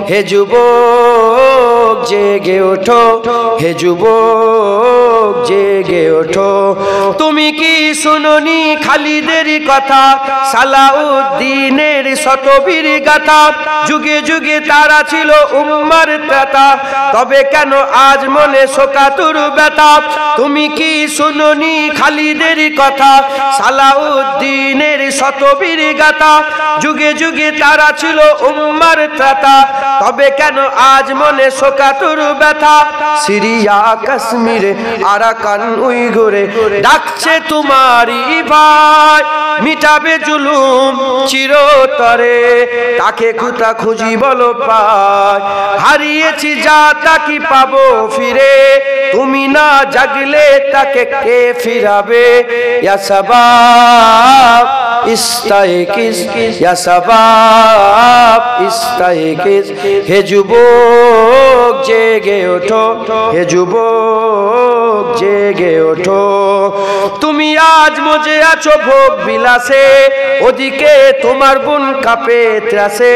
হে যুবক জেগে ওঠো, হে যুবক জেগে ওঠো। তুমি কি শুনোনি খালিদের কথা, সালাউদ্দিনের শতবীর গাথা? যুগে যুগে তারা ছিল উম্মার ত্রাতা, তবে কেন আজ মনে শোকাতুর ব্যথা? তুমি কি শুনোনি খালিদের কথা, সালাউদ্দিনের শতবীর গাথা? যুগে যুগে তারা ছিল উম্মার ত্রাতা, তবে কেন আজ মনে শোকাতুর ব্যথা? সিরিয়া কাশ্মীরে আরাকান উইঘুরে ডাকছে তোমারই ভাই, মিটাবে জুলুম চিরতরে, তাকে কোথা খুঁজি বলো পাই? হারিয়েছি যা তা কি পাবো ফিরে, তুমি না জাগলে তাকে কে ফিরাবে? ইয়া শাবাব ইস্তাইকিস, ইয়া শাবাব ইস্তাইকিস। হে যুবক জেগে ওঠো, হে যুবক জেগে ওঠো। তুমি আজ মজে আছো ভোগ বিলাসে, ওদিকে তোমার বোন কাঁপে ত্রাসে।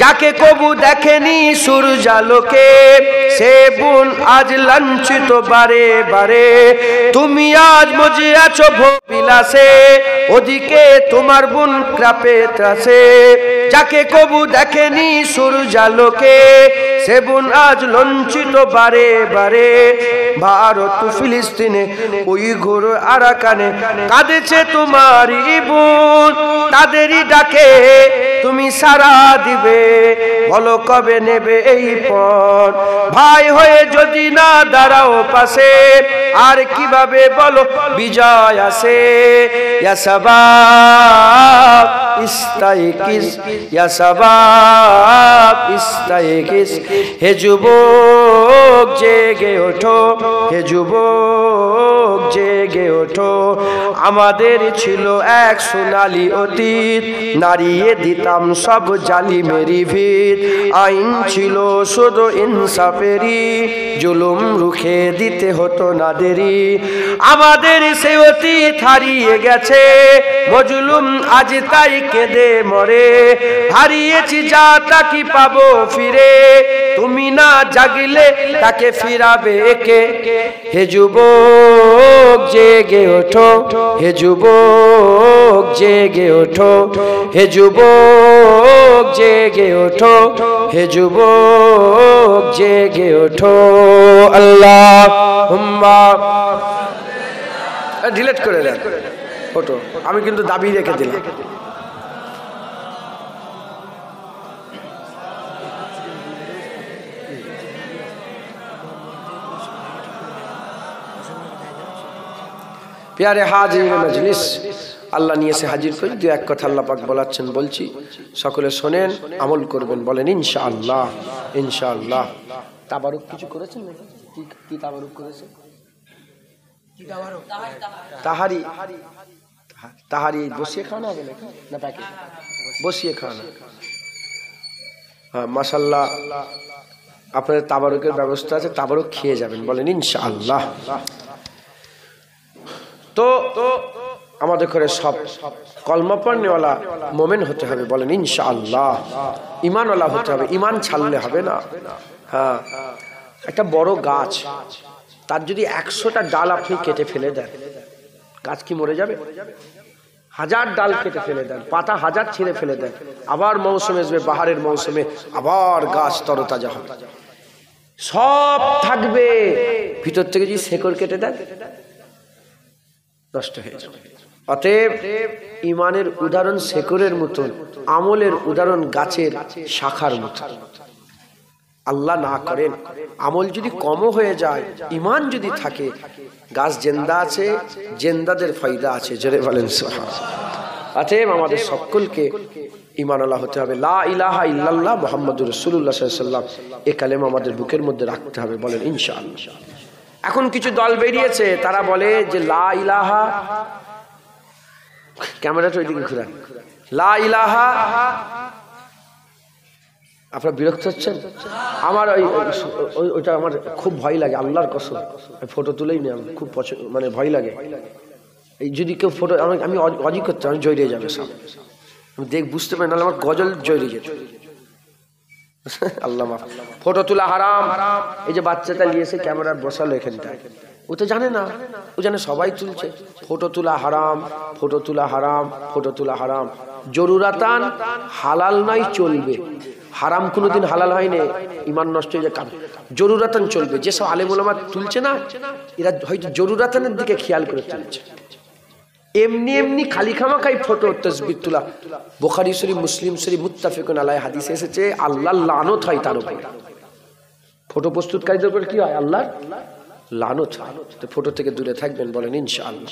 যাকে কবু দেখেনি সূর্যালোকে, সে বোন আজ লাঞ্ছিত বারে বারে। তুমি আজ মজে আছো ভোগ বিলাসে, ওদিকে তোমার বোন কাঁপে ত্রাসে। যাকে কবু দেখেনি সূর্যালোকে, সে বোন আজ লাঞ্ছিত বারে বারে। ভারত ফিলিস্তিনে উইঘুর আরাকানে কাঁদেছে তোমারই বোন, তাদেরই ডাকে তুমি সাড়া দিবে, বলো কবে নেবে এই পণ? ভাই হয়ে যদি না দাঁড়াও পাশে, আর কিভাবে বলো বিজয় আসে? ইয়া শাবাব ইস্তাইকিস, ইয়া শাবাব ইস্তাইকিস। হে যুবক জেগে ওঠো, হে যুবক জেগে ওঠো। আমাদের ছিল এক সোনালী অতীত, নারিয়ে দিতাম সব জালিমেরই ভিত। আইন ছিল শুধু ইনসাফেরই, জুলুম রুখে দিতে হতো না দেরি। আমাদের সে অতীত হারিয়ে গেছে, মজলুম আজ তাই কেঁদে মরে। হারিয়েছি যা তা কি পাবো ফিরে, তুমি না জাগলে তাকে ফিরাবে কে? হে যুবক জেগে ওঠো, হে যুবক জেগে ওঠো, হে যুবক জেগে ওঠো, হে যুবক জেগে ওঠো। আল্লাহুম্মা। ডিলিট করে দেন ফটো, আমি কিন্তু দাবি রেখে দিলাম। প্যারে হাজিরিন মজলিস, আল্লাহ নিয়ে এসে হাজির করি। দু এক কথা আল্লাহ পাক বলাচ্ছেন, বলছি, সকলে শোনেন, আমল করবেন, বলেন ইনশাআল্লাহ। ইনশাআল্লাহ। তাবারুক কিছু করেছেন নাকি? কি তাবারুক করেছেন? তাহারি। তাহারি বসিয়ে খাওয়ানো হবে নাকি না প্যাকেট? বসিয়ে খাওয়ানো। হ্যাঁ, মাশাআল্লাহ, আপনাদের তাবারুকের ব্যবস্থা আছে, তাবারুক খেয়ে যাবেন, বলেন ইনশাআল্লাহ। তো আমাদের ঘরে সব কলমা পড়নেওয়ালা মোমেন হতে হবে, বলেন ইনশাআল্লাহ। ঈমানওয়ালা হতে হবে, ঈমান ছাড়লে হবে না। হ্যাঁ, একটা বড় গাছ, তার যদি 100টা ডাল আপনি কেটে ফেলে দেন, গাছ কি মরে যাবে? 1000 ডাল কেটে ফেলে দেন, পাতা 1000 ছিঁড়ে ফেলে দেন, আবার মৌসুমে আসবে, বাহারের মৌসুমে আবার গাছ তরতাজা হবে, সব থাকবে। ভিতর থেকে যদি শেকড় কেটে দেন, নষ্ট হয়ে যাবে। অতএব ঈমানের উদাহরণ শেকড়ের মতন, আমলের উদাহরণ গাছের শাখার মতন। আল্লাহ না করেন আমল যদি কমও হয়ে যায়, ঈমান যদি থাকে, গাছ জিন্দা আছে, জিন্দাদের ফায়দা আছে, জোরে বলেন সুবহানাল্লাহ। অতএব আমাদের সকলকে ঈমানওয়ালা হতে হবে। লা ইলাহা ইল্লাল্লাহ মুহাম্মাদুর রাসূলুল্লাহ সাল্লাল্লাহু আলাইহি ওয়াসাল্লাম, এই কালেমা আমাদের বুকের মধ্যে রাখতে হবে, বলেন ইনশাআল্লাহ। এখন কিছু দল বেরিয়েছে, তারা বলে যে লা ইলাহা, ক্যামেরাটা ওইদিকে ঘুরান, লা ইলাহা। আপনারা বিরক্ত হচ্ছেন? আমার ওইটা আমার খুব ভয় লাগে, আল্লাহর কসম, ফটো তুলেই নি, আমি খুব মানে ভয় লাগে। এই যদি কেউ ফটো, আমি অজি করতে, আমি জড়িয়ে যাবে সব, আমি বুঝতে পারি না, আমার গজল জড়িয়ে যেত। আল্লাহ মাফ। ফটো তোলা হারাম। এই যে বাচ্চাটা নিয়েছে ক্যামেরা বসালো এখানটায়, ও তো জানে না, ও জানে সবাই তুলছে। ফটো তোলা হারাম, ফটো তোলা হারাম, ফটো তোলা হারাম। জরুরাতান হালাল নয়, চলবে। হারাম কোনোদিন হালাল হয়নি, ঈমান নষ্ট হয়ে যায়। জরুরাতান চলবে। যেসব আলেম ওলামা তুলছে না, এরা হয়তো জরুরাতানের দিকে খেয়াল করে তুলছে। এমনি এমনি খালি খামাখাই ফটো তাসবিহ তোলা, বুখারী শরীফ, মুসলিম শরীফ, মুত্তাফিকুন আলাইহি হাদিসে এসেছে, আল্লাহর লানত হয় তার উপরে। ফটো প্রস্তুতকারীদের উপর কি হয়? আল্লাহর লানত হয়। তো ফটো থেকে দূরে থাকবেন, বলেন ইনশাআল্লাহ।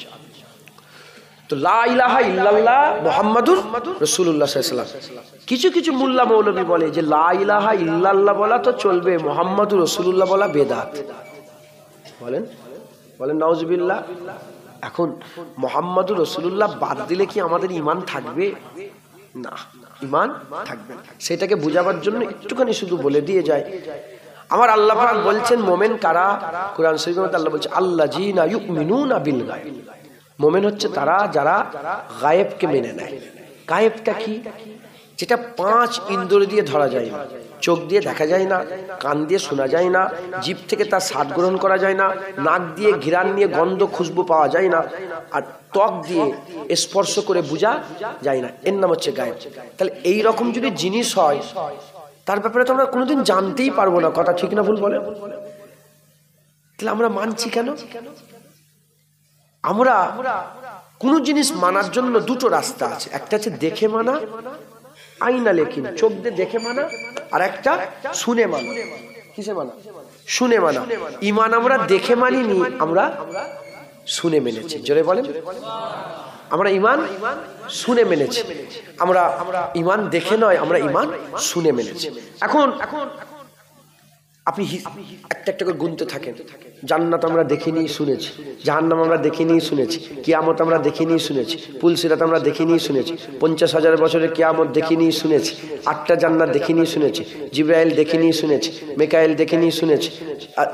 তো লা ইলাহা ইল্লাল্লাহ মুহাম্মাদুর রাসূলুল্লাহ সাল্লাল্লাহু আলাইহি ওয়াসাল্লাম। কিছু কিছু মুল্লা মৌলভী বলে যে লা ইলাহা ইল্লাল্লাহ বলা তো চলবে, মুহাম্মাদুর রাসূলুল্লাহ বলা বেদাত। বলেন বলেন নাউজুবিল্লাহ। এখন মুহাম্মাদুর রাসূলুল্লাহ বাদ দিলে কি আমাদের ঈমান থাকবে? না, ঈমান থাকবে না। সেটাকে বোঝাবার জন্য একটুখানি শুধু বলে দিয়ে যায়। আমার আল্লাহ পাক বলছেন মোমেন কারা? কোরআন শরীফে আল্লাহ বলছে আল্লাযীনা ইউমিনুনা বিল গায়ব। মোমেন হচ্ছে তারা যারা গায়েবকে মেনে নেয়। গায়েবটা কি? যেটা 5 ইন্দ্রিয় দিয়ে ধরা যায় না, চোখ দিয়ে দেখা যায় না, কান দিয়ে শোনা যায় না, জিভ থেকে তার স্বাদ গ্রহণ করা যায় না, নাক দিয়ে ঘ্রাণ নিয়ে গন্ধ খুশবু পাওয়া যায় না, আর ত্বক দিয়ে স্পর্শ করে বোঝা যায় না, এর নাম হচ্ছে গায়েব। তাহলে এই রকম যদি জিনিস হয়, তার ব্যাপারে তো আমরা কোনোদিন জানতেই পারবো না। কথা ঠিক না ভুল বলে? তাহলে আমরা মানছি কেন? আমরা কোন জিনিস মানার জন্য দুটো রাস্তা আছে। একটা হচ্ছে দেখে মানা, আইনা লেখিন, চোখ দিয়ে দেখে মানা, আর একটা শুনে মানা। কিসে মানা? শুনে মানা। ঈমান আমরা দেখে মানিনি, আমরা শুনে মেনেছি। জোরে বলেন। আমরা ঈমান শুনে মেনেছি। আমরা ঈমান দেখে নয়, আমরা ঈমান শুনে মেনেছি। এখন আপনি একটা একটা করে গুনতে থাকেন। জান্নাত আমরা দেখিনি শুনেছি, জাহান্নাম আমরা দেখিনি শুনেছি, কিয়ামত আমরা দেখিনি শুনেছি, পুলসিরাত আমরা দেখিনি শুনেছি, 50,000 বছরের কিয়ামত দেখিনি শুনেছি, 8টা জান্নাত দেখিনি শুনেছি, জিবরাইল দেখিনি শুনেছি, মিকাইল দেখিনি শুনেছি,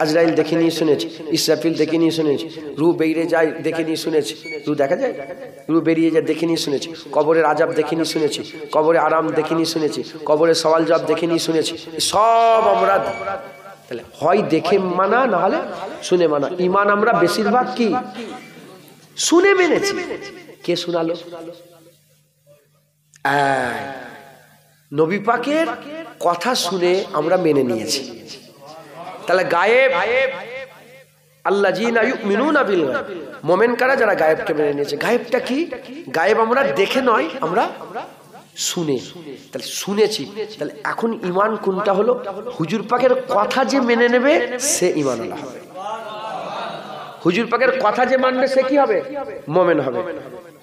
আজরাইল দেখিনি শুনেছি, ইসরাফিল দেখিনি শুনেছি, রূহ বেরিয়ে যায় দেখিনি শুনেছি। রূহ দেখা যায়? রূহ বেরিয়ে যায় দেখিনি শুনেছি। কবরের আযাব দেখিনি শুনেছি, কবরে আরাম দেখিনি শুনেছি, কবরে সওয়াল জবাব দেখিনি শুনেছি। সব আমরা তাহলে হয় দেখে মানা, না হলে শুনে মানা। ঈমান আমরা বেশিরভাগ কি শুনে মেনেছি। কে শোনালো? নবী পাকের কথা শুনে আমরা মেনে নিয়েছি। তাহলে গায়েব, আল্লাযীনা ইউমিনুনা বিল গায়ব, মুমিন কারা? যারা গায়েবকে মেনে নিয়েছে। গায়েবটা কি? গায়েব আমরা দেখে নয়, আমরা শুনে। তাহলে শুনেছি। তাহলে এখন ঈমান কোনটা হলো? হুজুর পাকের কথা যে মেনে নেবে সে ঈমানওয়ালা হবে। হুজুর পাকের কথা যে মানবে সে কি হবে? মুমিন হবে।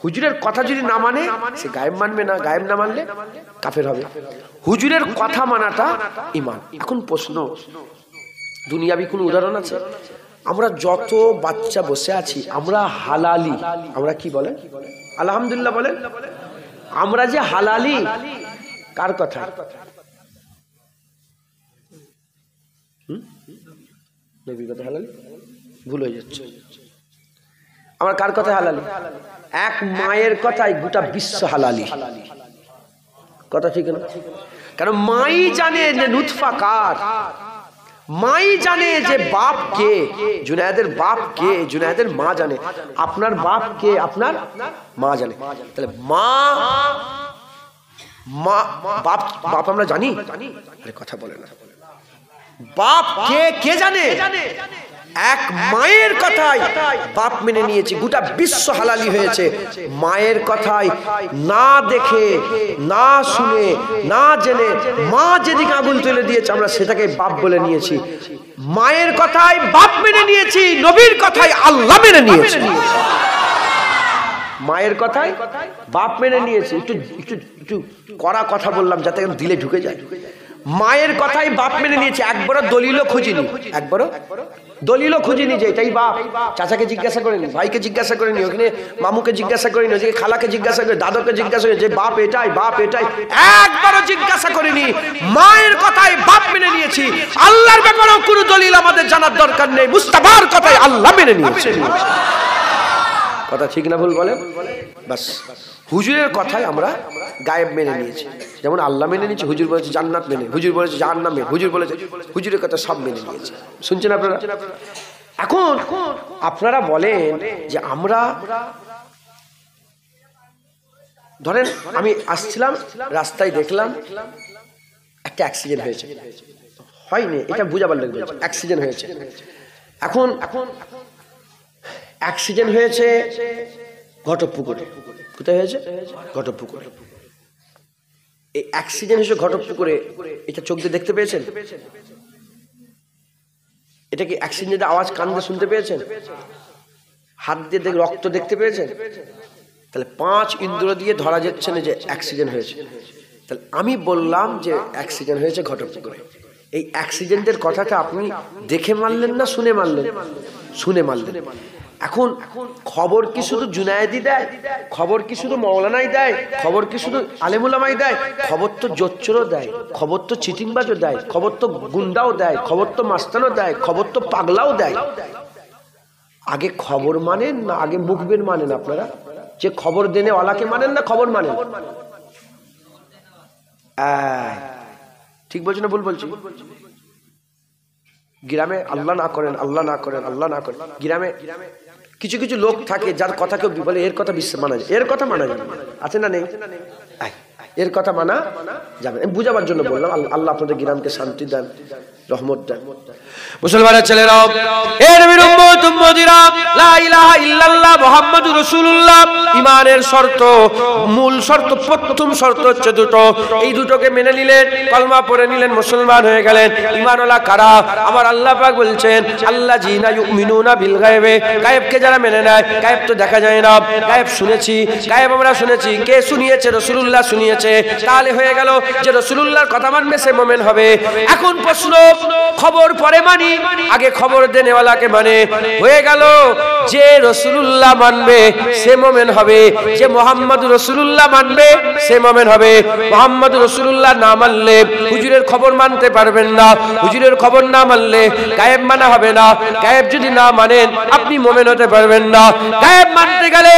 হুজুরের কথা যদি না মানে সে গায়েব মানবে না, গায়েব না মানলে কাফের হবে। হুজুরের কথা মানাটা ঈমান। এখন প্রশ্ন, দুনিয়াবি কোন উদাহরণ আছে? আমরা যত বাচ্চা বসে আছি আমরা হালালি, আমরা কি বলেন? আলহামদুলিল্লাহ বলেন। আমরা যে হালালি, কার কথা? নবীর কথা হালালি? ভুল হয়ে যাচ্ছে। আমরা কার কথা হালালি? এক মায়ের কথাই গোটা বিশ্ব হালালি। কথা ঠিক না? কারণ মাই জানে যে নুতফা কার, মাই জানে যে বাপ কে, জুনায়েদের বাপ কে, জুনায়েদের মা জানে। আপনার বাপ কে? আপনার মা জানে। তাহলে মা বাপ বাপ আমরা জানি? আরে কথা বলে না। বাপ কে কে জানে? এক মায়ের কথাই বাপ মেনে নিয়েছে, গোটা বিশ্ব হালালি হয়েছে। মায়ের কথাই না দেখে, না শুনে, না জেনে মা যেদিকে আগুন তুলে দিয়েছে আমরা সেটাকে বাপ বলে নিয়েছি। মায়ের কথাই বাপ মেনে নিয়েছি, নবীর কথাই আল্লাহ মেনে নিয়েছি। মায়ের কথাই বাপ মেনে নিয়েছি। একটু একটু একটু কড়া কথা বললাম যাতে দিলে ঢুকে যায়। মায়ের কথাই বাপ মেনে নিয়েছে, একবারও দলিলও খুঁজিনি, একবারও দলিলও খুঁজিনি যে এটাই বাপ। চাচাকে জিজ্ঞাসা করিনি, ভাইকে জিজ্ঞাসা করিনি, ওখানে মামুকে জিজ্ঞাসা করিনি, ওদিকে খালাকে জিজ্ঞাসা করি, দাদাকে জিজ্ঞাসা করি যে বাপ এটাই, বাপ এটাই, একবারও জিজ্ঞাসা করিনি। মায়ের কথাই বাপ মেনে নিয়েছি। আল্লাহর ব্যাপারেও কোনো দলিল আমাদের জানার দরকার নেই, মুস্তাফার কথাই আল্লাহ মেনে নিয়েছে। কথা ঠিক না ভুল বলেন? বাস, হুজুরের কথাই আমরা গায়েব মেনে নিয়েছি। যেমন আল্লাহ মেনে নিয়েছে, হুজুর বলেছে জান্নাত মেনে, হুজুর বলেছে জাহান্নাম মেনে, হুজুর বলেছে, হুজুরের কথা সব মেনে নিয়েছে। শুনছেন আপনারা? এখন আপনারা বলেন যে আমরা, ধরেন আমি আসছিলাম রাস্তায় দেখলাম একটা অ্যাক্সিডেন্ট হয়েছে, হয়নি এটা বুঝাবার লাগবে, অ্যাক্সিডেন্ট হয়েছে। এখন অ্যাক্সিডেন্ট হয়েছে ঘটকপুকুরে। কোথায় হয়েছে? ঘটকপুকুরে। এই অ্যাক্সিডেন্ট হয়েছে ঘটকপুকুরে, এটা চোখ দিয়ে দেখতে পেয়েছেন? এটা কি অ্যাক্সিডেন্টের আওয়াজ কান দিয়ে শুনতে পেয়েছেন? হাত দিয়ে রক্ত দেখতে পেয়েছেন? তাহলে 5 ইন্দ্রিয় দিয়ে ধরা যাচ্ছে না যে অ্যাক্সিডেন্ট হয়েছে। তাহলে আমি বললাম যে অ্যাক্সিডেন্ট হয়েছে ঘটকপুকুরে। এই অ্যাক্সিডেন্টের কথাটা আপনি দেখে মানলেন না শুনে মানলেন? শুনে মানলেন। এখন খবর কি শুধু জুনায়েদি দেয়? খবর কি শুধু মৌলানাই দেয়? খবর কি শুধু আলেমুলামাই দেয়? খবর তো জোচ্চরও দেয়, খবর তো চিটিংবাজও দেয়, খবর তো গুন্ডাও দেয়, খবর তো মাস্তানও দেয়, খবর তো পাগলাও দেয়। আগে খবর মানেন না আগে মুখবের মানেন? আপনারা যে খবর দেনে ওয়ালাকে মানেন না খবর মানেন? ঠিক বলছি না ভুল বলছি? গ্রামে আল্লাহ না করেন, আল্লাহ না করেন, আল্লাহ না করেন, গ্রামে কিছু কিছু লোক থাকে যার কথা কেউ বলে এর কথা বিশ্বাস মানা যায়, এর কথা মানা যাবে, আছে না নেই? এর কথা মানা যাবে। আমি বুঝাবার জন্য বললাম। আল্লাহ আপনাদের গ্রামকে শান্তি দেন, রহমত দেন। মুসলমানের ছেলেরা, এ নবীর উম্মত উম্মতিরা, লা ইলাহা ইল্লাল্লাহ মুহাম্মাদুর রাসূলুল্লাহ ঈমানের শর্ত, মূল শর্ত, প্রথম শর্ত হচ্ছে দুটো। এই দুটোকে মেনে নিলেন, কলমা পড়ে নিলেন, মুসলমান হয়ে গেলেন। ঈমানওয়ালা কারা? আমার আল্লাহ পাক বলছেন আল্লাযীনা ইউমিনুনা বিল গায়বে, গায়েবকে যারা মেনে নেয়। গায়েব তো দেখা যায় না, গায়েব শুনেছি, গায়েব আমরা শুনেছি। কে শুনিয়েছে? রাসূলুল্লাহ শুনিয়েছে। তাহলে হয়ে গেল যে রাসূলুল্লাহর কথা মানবে সে মুমিন হবে। এখন প্রশ্ন, খবর পরে মানি আগে খবর দেনেওয়ালাকে মানে? হয়ে গেল যে রাসূলুল্লাহ মানবে সে মুমিন হবে, যে মুহাম্মদুর রাসূলুল্লাহ মানবে সে মুমিন হবে। মুহাম্মদুর রাসূলুল্লাহ না মানলে হুজুরের খবর মানতে পারবেন না। হুজুরের খবর না মানলে গায়েব মানা হবে না। গায়েব যদি না মানেন আপনি মুমিন হতে পারবেন না। গায়েব মানতে গেলে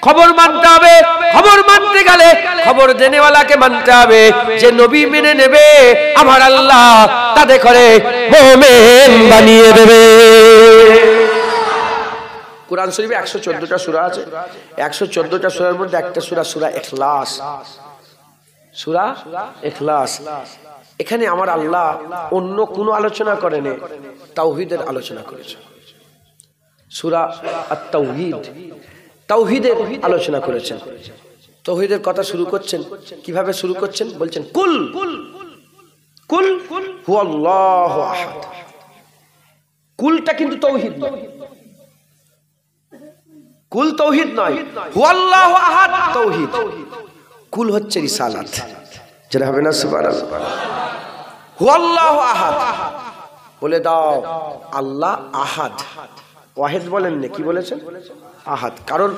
খবর মানতে হবে, খবর মানতে গেলে খবর দেনেওয়ালাকে মানতে হবে। যে নবী মেনে নেবে আমার আল্লাহ তাদের করে মুমিন বানিয়ে দেবে। কুরআন শরীফে 114টা সূরা আছে। 114টা সূরার মধ্যে একটা সূরা সূরা ইখলাস। সূরা ইখলাস। এখানে আমার আল্লাহ অন্য কোনো আলোচনা করেনি, তাওহীদের আলোচনা করেছে। সূরা আত-তাওহীদ, তাওহীদের আলোচনা করেছেন। তাওহীদের কথা শুরু করছেন, কিভাবে শুরু করছেন? বলছেন কুল কুল হুয়াল্লাহু আহাদ। কুলটা কিন্তু তাওহীদ না। কুল তৌহিদ নয়, হুয়াল্লাহু আহাদ তৌহিদ। কুল হচ্ছে রিসালাত, যেটা হবে না সুবহানাল্লাহ। হুয়াল্লাহু আহাদ, বলে দাও আল্লাহ আহাদ। ওয়াহিদ বলেন না, কি বলেছেন? আহাদ। কারণ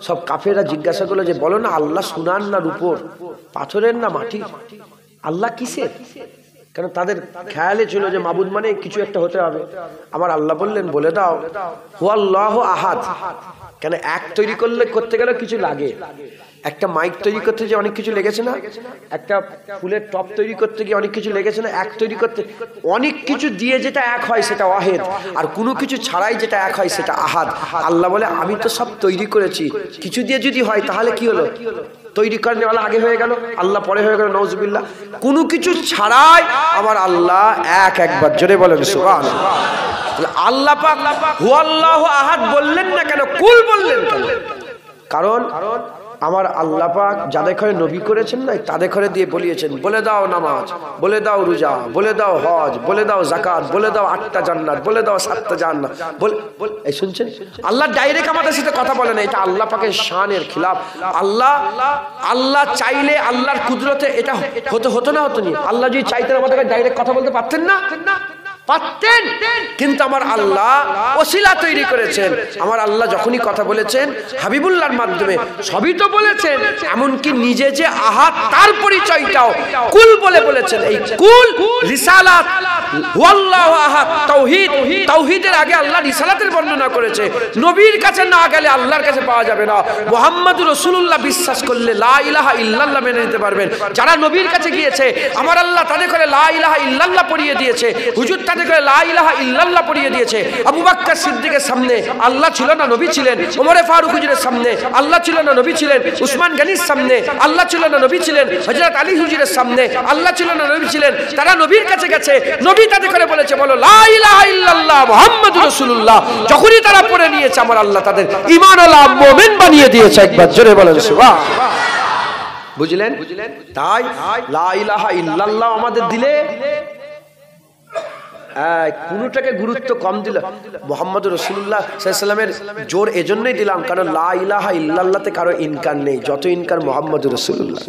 সব কাফেররা জিজ্ঞাসা করলো যে বলো না আল্লাহ সোনার না রূপোর, পাথরের না মাটির, আল্লাহ কিসের? কারণ তাদের খেয়ালে ছিল যে মাবুদ মানে কিছু একটা হতে হবে। আমার আল্লাহ বললেন বলে দাও হুয়াল্লাহু আহাদ। কেন এক তৈরি করতে গেলে কিছু লাগে। একটা মাইক তৈরি করতে যে অনেক কিছু লেগেছে না, একটা ফুলের টপ তৈরি করতে গিয়ে অনেক কিছু লেগেছে না, এক তৈরি করতে অনেক কিছু দিয়ে যেটা এক হয় সেটা ওয়াহিদ, আর কোনো কিছু ছাড়াই যেটা এক হয় সেটা আহাদ। আল্লাহ বলে আমি তো সব তৈরি করেছি, কিছু দিয়ে যদি হয় তাহলে কি হলো? তৈরি করেনেওয়ালা আগে হয়ে গেল, আল্লাহ পরে হয়ে গেল, নাউজুবিল্লাহ। কোনো কিছু ছাড়াই আমার আল্লাহ একবার জোরে বলেন সুবহানাল্লাহ। আল্লাহ পাক হুয়াল্লাহু আহাদ বললেন না কেন, কুল বললেন কেন? কারণ আমার আল্লাহ পাক যাদের ঘরে নবী করেছেন না তাদের ঘরে দিয়ে বলিয়েছেন বলে দাও নামাজ, বলে দাও রোজা, বলে দাও হজ, বলে দাও যাকাত, বলে দাও 8টা জান্নাত, বলে দাও 7টা জান্নাত। এই শুনছেন, আল্লাহ ডাইরেক্ট আমাদের সাথে কথা বলে না, এটা আল্লাহ পাকের শানের খিলাফ। আল্লাহ চাইলে আল্লাহর কুদরতে এটা হতো না, হতো নি। আল্লাহ যদি চাইতেন আমাদের ডাইরেক্ট কথা বলতে পারতেন না, পারতেন। কিন্তু আমার আল্লাহ ওসিলা তৈরি করেছেন। আমার আল্লাহ যখনই কথা বলেছেন হাবিবুল্লাহর মাধ্যমে সবই তো বলেছেন, এমনকি নিজে যে আহাদ তার পরিচয়টাও কুল বলে বলেছেন। এই কুল রিসালাত, হুয়াল্লাহু আহাদ তাওহীদ। তাওহীদের আগে আল্লাহ রিসালাতের বর্ণনা করেছে। নবীর কাছে না গেলে আল্লাহর কাছে পাওয়া যাবে না। মুহাম্মদুর রাসূলুল্লাহ বিশ্বাস করলে লা ইলাহা ইল্লাল্লাহ মেনে নিতে পারবেন। যারা নবীর কাছে গিয়েছে আমার আল্লাহ তাদের করে লা ইলাহা ইল্লাল্লাহ পড়িয়ে দিয়েছে। হুজুর তাদের করে লা ইলাহা ইল্লাল্লাহ পড়িয়ে দিয়েছে। আবু বকর সিদ্দিকের সামনে আল্লাহ ছিল না, নবী ছিলেন। ওমরে ফারুক হুজুরের সামনে আল্লাহ ছিল না, নবী ছিলেন। উসমান গনির সামনে আল্লাহ ছিল না, নবী ছিলেন। হযরত আলী হুজুরের সামনে আল্লাহ ছিল না, নবী ছিলেন। তারা নবীর কাছে গেছে, নবী তাদের করে বলেছে বলো লা ইলাহা ইল্লাল্লাহ মুহাম্মাদুর রাসূলুল্লাহ। যখনই তারা পড়ে নিয়েছে আমার আল্লাহ তাদের ঈমানওয়ালা মুমিন বানিয়ে দিয়েছে। একবার জোরে বলেন সুবহানাল্লাহ। বুঝলেন? তাই লা ইলাহা ইল্লাল্লাহ আমাদের দিলে কোনটাকে গুরুত্ব কম দিল। মুহাম্মদুর রাসূলুল্লাহ সাল্লাল্লাহু আলাইহি ওয়াসাল্লামের জোর এজন্যই দিলাম কারণ লা ইলাহা ইল্লাল্লাহতে কারো ইনকার নেই, যত ইনকার মুহাম্মদুর রাসূলুল্লাহ।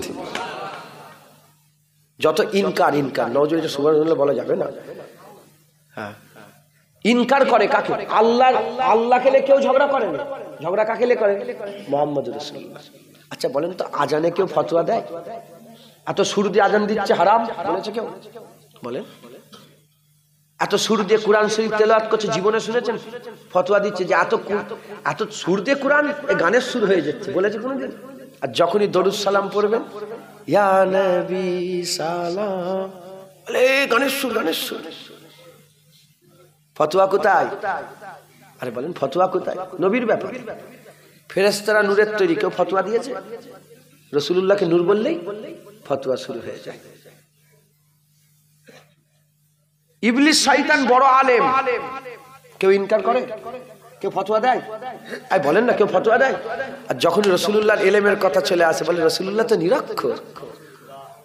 যত ইনকার নওজুবিল্লাহ সুবহানাল্লাহ বলা যাবে না। হ্যাঁ, ইনকার করে কাকে? আল্লাহকে নিয়ে কেউ ঝগড়া করে না। ঝগড়া কাকে নিয়ে করে? মুহাম্মদুর রাসূলুল্লাহ। আচ্ছা বলেন তো, আজানে কেউ ফতোয়া দেয়? এত সুর দিয়ে আজান দিচ্ছে হারাম বলেছে কেউ? বলেন। এত সুর দিয়ে কোরআন শরীফ তেলাওয়াত করছে, জীবনে শুনেছেন? ফতোয়া দিচ্ছে যে এত সুর দিয়ে কোরআন গানের সুর হয়ে যাচ্ছে, বলেছে কোনোদিন? আর যখনই দরুদ সালাম পড়বেন ইয়া নবী সালাম, বলে গানের সুর। ফতোয়া কোথায়? আরে বলেন ফতোয়া কোথায়? নবীর ব্যাপারে ফেরেশতারা নূরের তৈরি, কেউ ফতোয়া দিয়েছে? রাসূলুল্লাহকে নূর বললেই ফতোয়া শুরু হয়ে যায়। ইবলিস শয়তান বড় আলেম, কেউ ইনকার করে? কেউ ফতোয়া দেয়? আই বলেন না, কেউ ফতোয়া দেয়? আর যখন রাসূলুল্লাহর ইলমের কথা চলে আসে বলে রাসূলুল্লাহ তো নিরক্ষর,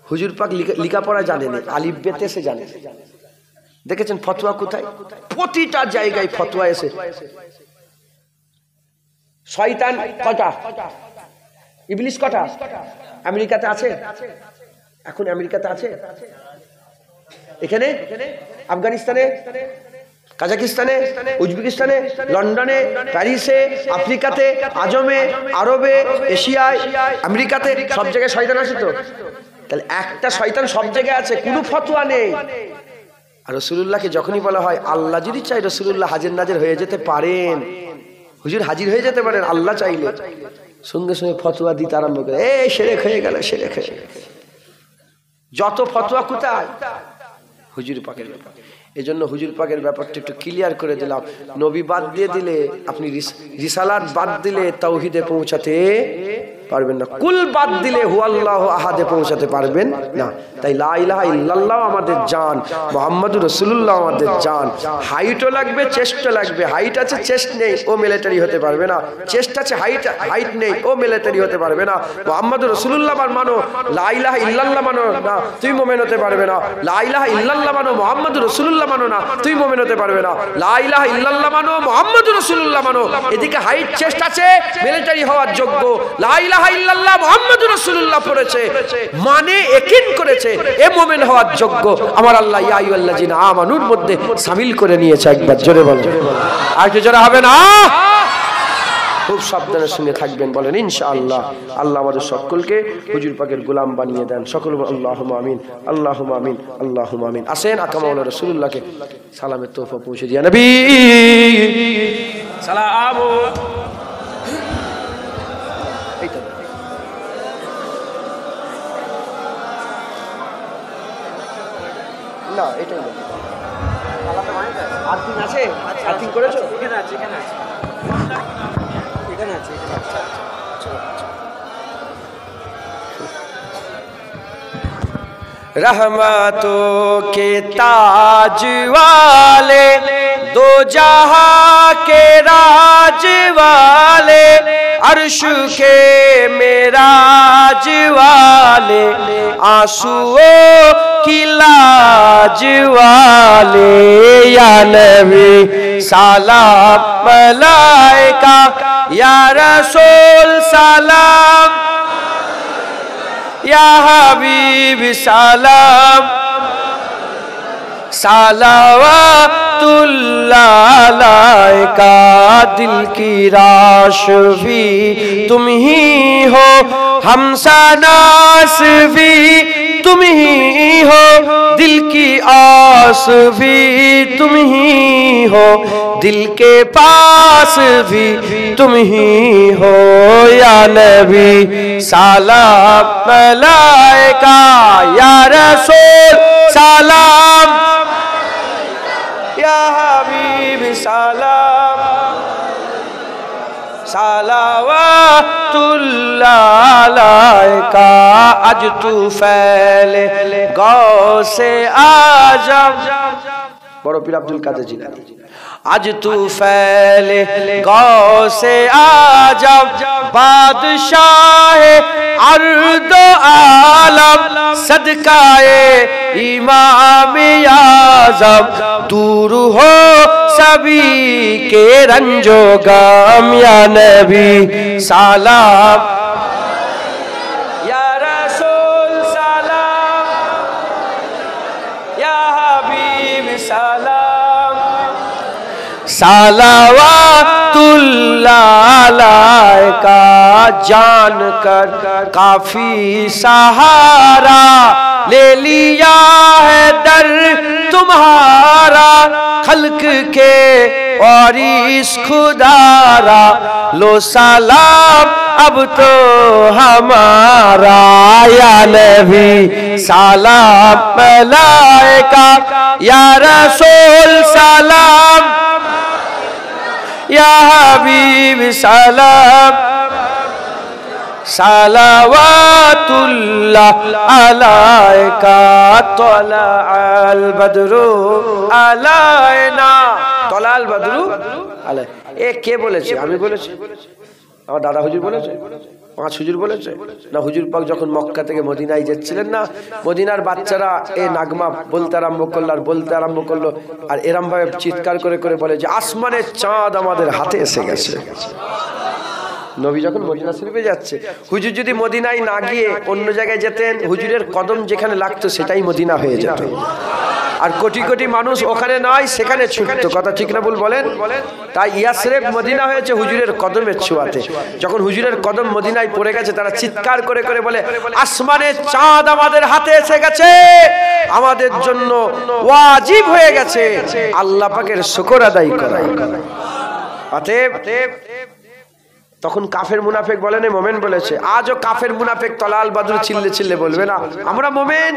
হুজুর পাক লেখাপড়া জানেন, আলিফ বেতে সে জানে। দেখেছেন ফতোয়া কোথায়? প্রতিটা জায়গায় ফতোয়া এসে। শয়তান কটা? ইবলিস কটা? আমেরিকাতে আছে, এখন আমেরিকাতে আছে, এখানে আফগানিস্তানে, কাজাকিস্তানে, উজবেকিস্তানে, লন্ডনে, প্যারিসে, আফ্রিকাতে, আজমে, আরবে, এশিয়ায়, আমেরিকাতে, সব জায়গায় শয়তান আছে তো। তাহলে একটা শয়তান সব জায়গায় আছে, কোনো ফতোয়া নেই। আর রাসূলুল্লাহকে যখনই বলা হয় আল্লাহ যদি চাই রাসূলুল্লাহ হাজির নাজির হয়ে যেতে পারেন, হুজুর হাজির হয়ে যেতে পারেন আল্লাহ চাইলে, সঙ্গে সঙ্গে ফতোয়া দিতে আরম্ভ করে, এই শিরক হয়ে গেল, শিরক হয়ে গেল। যত ফতোয়া কোথায়? হুজুর পাকের ব্যাপার। এজন্য হুজুর পাকের ব্যাপারটা একটু ক্লিয়ার করে দিলাম। নবী বাদ দিয়ে দিলে, আপনি রিসালাত বাদ দিলে তাওহীদে পৌঁছাতে পারবেন না। কুল বাদ দিলে হুয়াল্লাহু আহাদে পৌঁছাতে পারবেন না। তাই লা ইলাহা ইল্লাল্লাহ আমাদের জান, মুহাম্মাদুর রাসূলুল্লাহ আমাদের জান। হাইটও লাগবে, চেস্টও লাগবে। হাইট আছে, চেস্ট নেই, ও মিলিটারি হতে পারবে না। চেস্ট আছে, হাইট নেই, ও মিলিটারি হতে পারবে না। মুহাম্মাদুর রাসূলুল্লাহ মানো, লা ইলাহা ইল্লাল্লাহ মানো না, তুই মুমিন হতে পারবে না। লা ইলাহা ইল্লাল্লাহ মানো, মুহাম্মাদুর রাসূলুল্লাহ মানো না, তুই মুমিন হতে পারবে না। লা ইলাহা ইল্লাল্লাহ মানো, মুহাম্মাদুর রাসূলুল্লাহ মানো, এদিকে হাইট চেস্ট আছে, মিলিটারি হওয়ার যোগ্য। লা ইলাহা ইল্লাল্লাহ মুহাম্মাদুর রাসূলুল্লাহ পড়েছে, মানে ইয়াকিন করেছে, এ মুমিন হওয়ার যোগ্য। আমার আল্লাহ ইয়া আইয়ুহাল্লাযিনা আমানুর মধ্যে শামিল করে নিয়েছে। একবার জোরে বলেন, আর কি জোরে হবে না? খুব সাবধানের সঙ্গে থাকবেন, বলেন ইনশাআল্লাহ। আল্লাহ আমাদের সকলকে হুজুর পাকের গোলাম বানিয়ে দেন। সকল আল্লাহুম্মা আমিন, আল্লাহুম্মা আমিন, আল্লাহুম্মা আমিন। আসেন আকামাউলা রাসূলুল্লাহকে সালামের তোহফা পৌঁছে দিয়া নবী সালাম। এইটা না, এটাই না। আর্থিং আছে? আর্থিং করেছো? এখানে আছে, এখানে আছে, এখানে আছে। रहमतों के ताज वाले, दो जहां के राज वाले, अर्श के मेराज वाले, आंसुओं की लाज वाले, या नबी सलाम मलाइका, या रसूल सलाम, या हबीब सलाम, सलावतुल्लाह अलैका। दिल की राशवी तुम ही हो, हमसनास भी तुम ही हो, दिल की आस भी तुम ही हो, दिल के पास भी तुम ही हो, या नबी सलाम मलाइका, या रसूल सलाम, या हबीब सलाम, सलावतुल्लाह अलैका। आज तू फैले गौ से आजम, बड़ो पीर अब्दुल कादिर जिलानी। आज तू फैले गौ से आजम, बादशाह अर्द आलम, सदकाए इमाम आज़म, दूर हो सभी के रंजो गम, या नबी सलाम, या रसूल सलाम, या हबीब सलाम, सलावतुल्लाह अलैका। जान कर काफी सहारा, ले लिया है दर तुम्हारा, खल्क के और इस खुदारा, लो सलाम अब तो हमारा, या नबी सलाम मलाइका, या रसूल सलाम, या हबीब सलाम, सलावतुल्लाह अलैका। तलाअल बदरु अलैना, तलाअल बदरु আলে এ কে বলেছে? আমি বলেছি? আমার দাদা হুজুর বলেছে? পাঁচ হুজুর বলেছে? না হুজুর পাক যখন মক্কা থেকে মদিনায় যাচ্ছিলেন না, মদিনার বাচ্চারা এ নাগমা বলতে আরম্ভ করলো আর বলতে আরম্ভ করলো, আর এরম ভাবে চিৎকার করে করে বলে যে আসমানের চাঁদ আমাদের হাতে এসে গেছে। নবী যখন মদিনা শরীফে যাচ্ছে, হুজুর যদি মদিনায় না গিয়ে অন্য জায়গায় যেতেন, হুজুরের কদম যেখানে লাগতো সেটাই মদিনা হয়ে যেত, আর কোটি কোটি মানুষ ওখানে নয় সেখানে ছুটতো। কথা ঠিক না ভুল বলেন? তাই ইয়াসরিব মদিনা হয়েছে হুজুরের কদমের ছোঁয়াতে। যখন হুজুরের কদম মদিনায় পড়ে গেছে, তারা চিৎকার করে করে বলে আসমানের চাঁদ আমাদের হাতে এসে গেছে, আমাদের জন্য ওয়াজিব হয়ে গেছে আল্লাহ পাকের শুকর আদায় করা। অতএব তখন কাফের মুনাফিক বলে না, মোমেন বলেছে। আজও কাফের মুনাফিক তলাল বাদুর চিল্লে চিল্লে বলবে না আমরা মোমেন।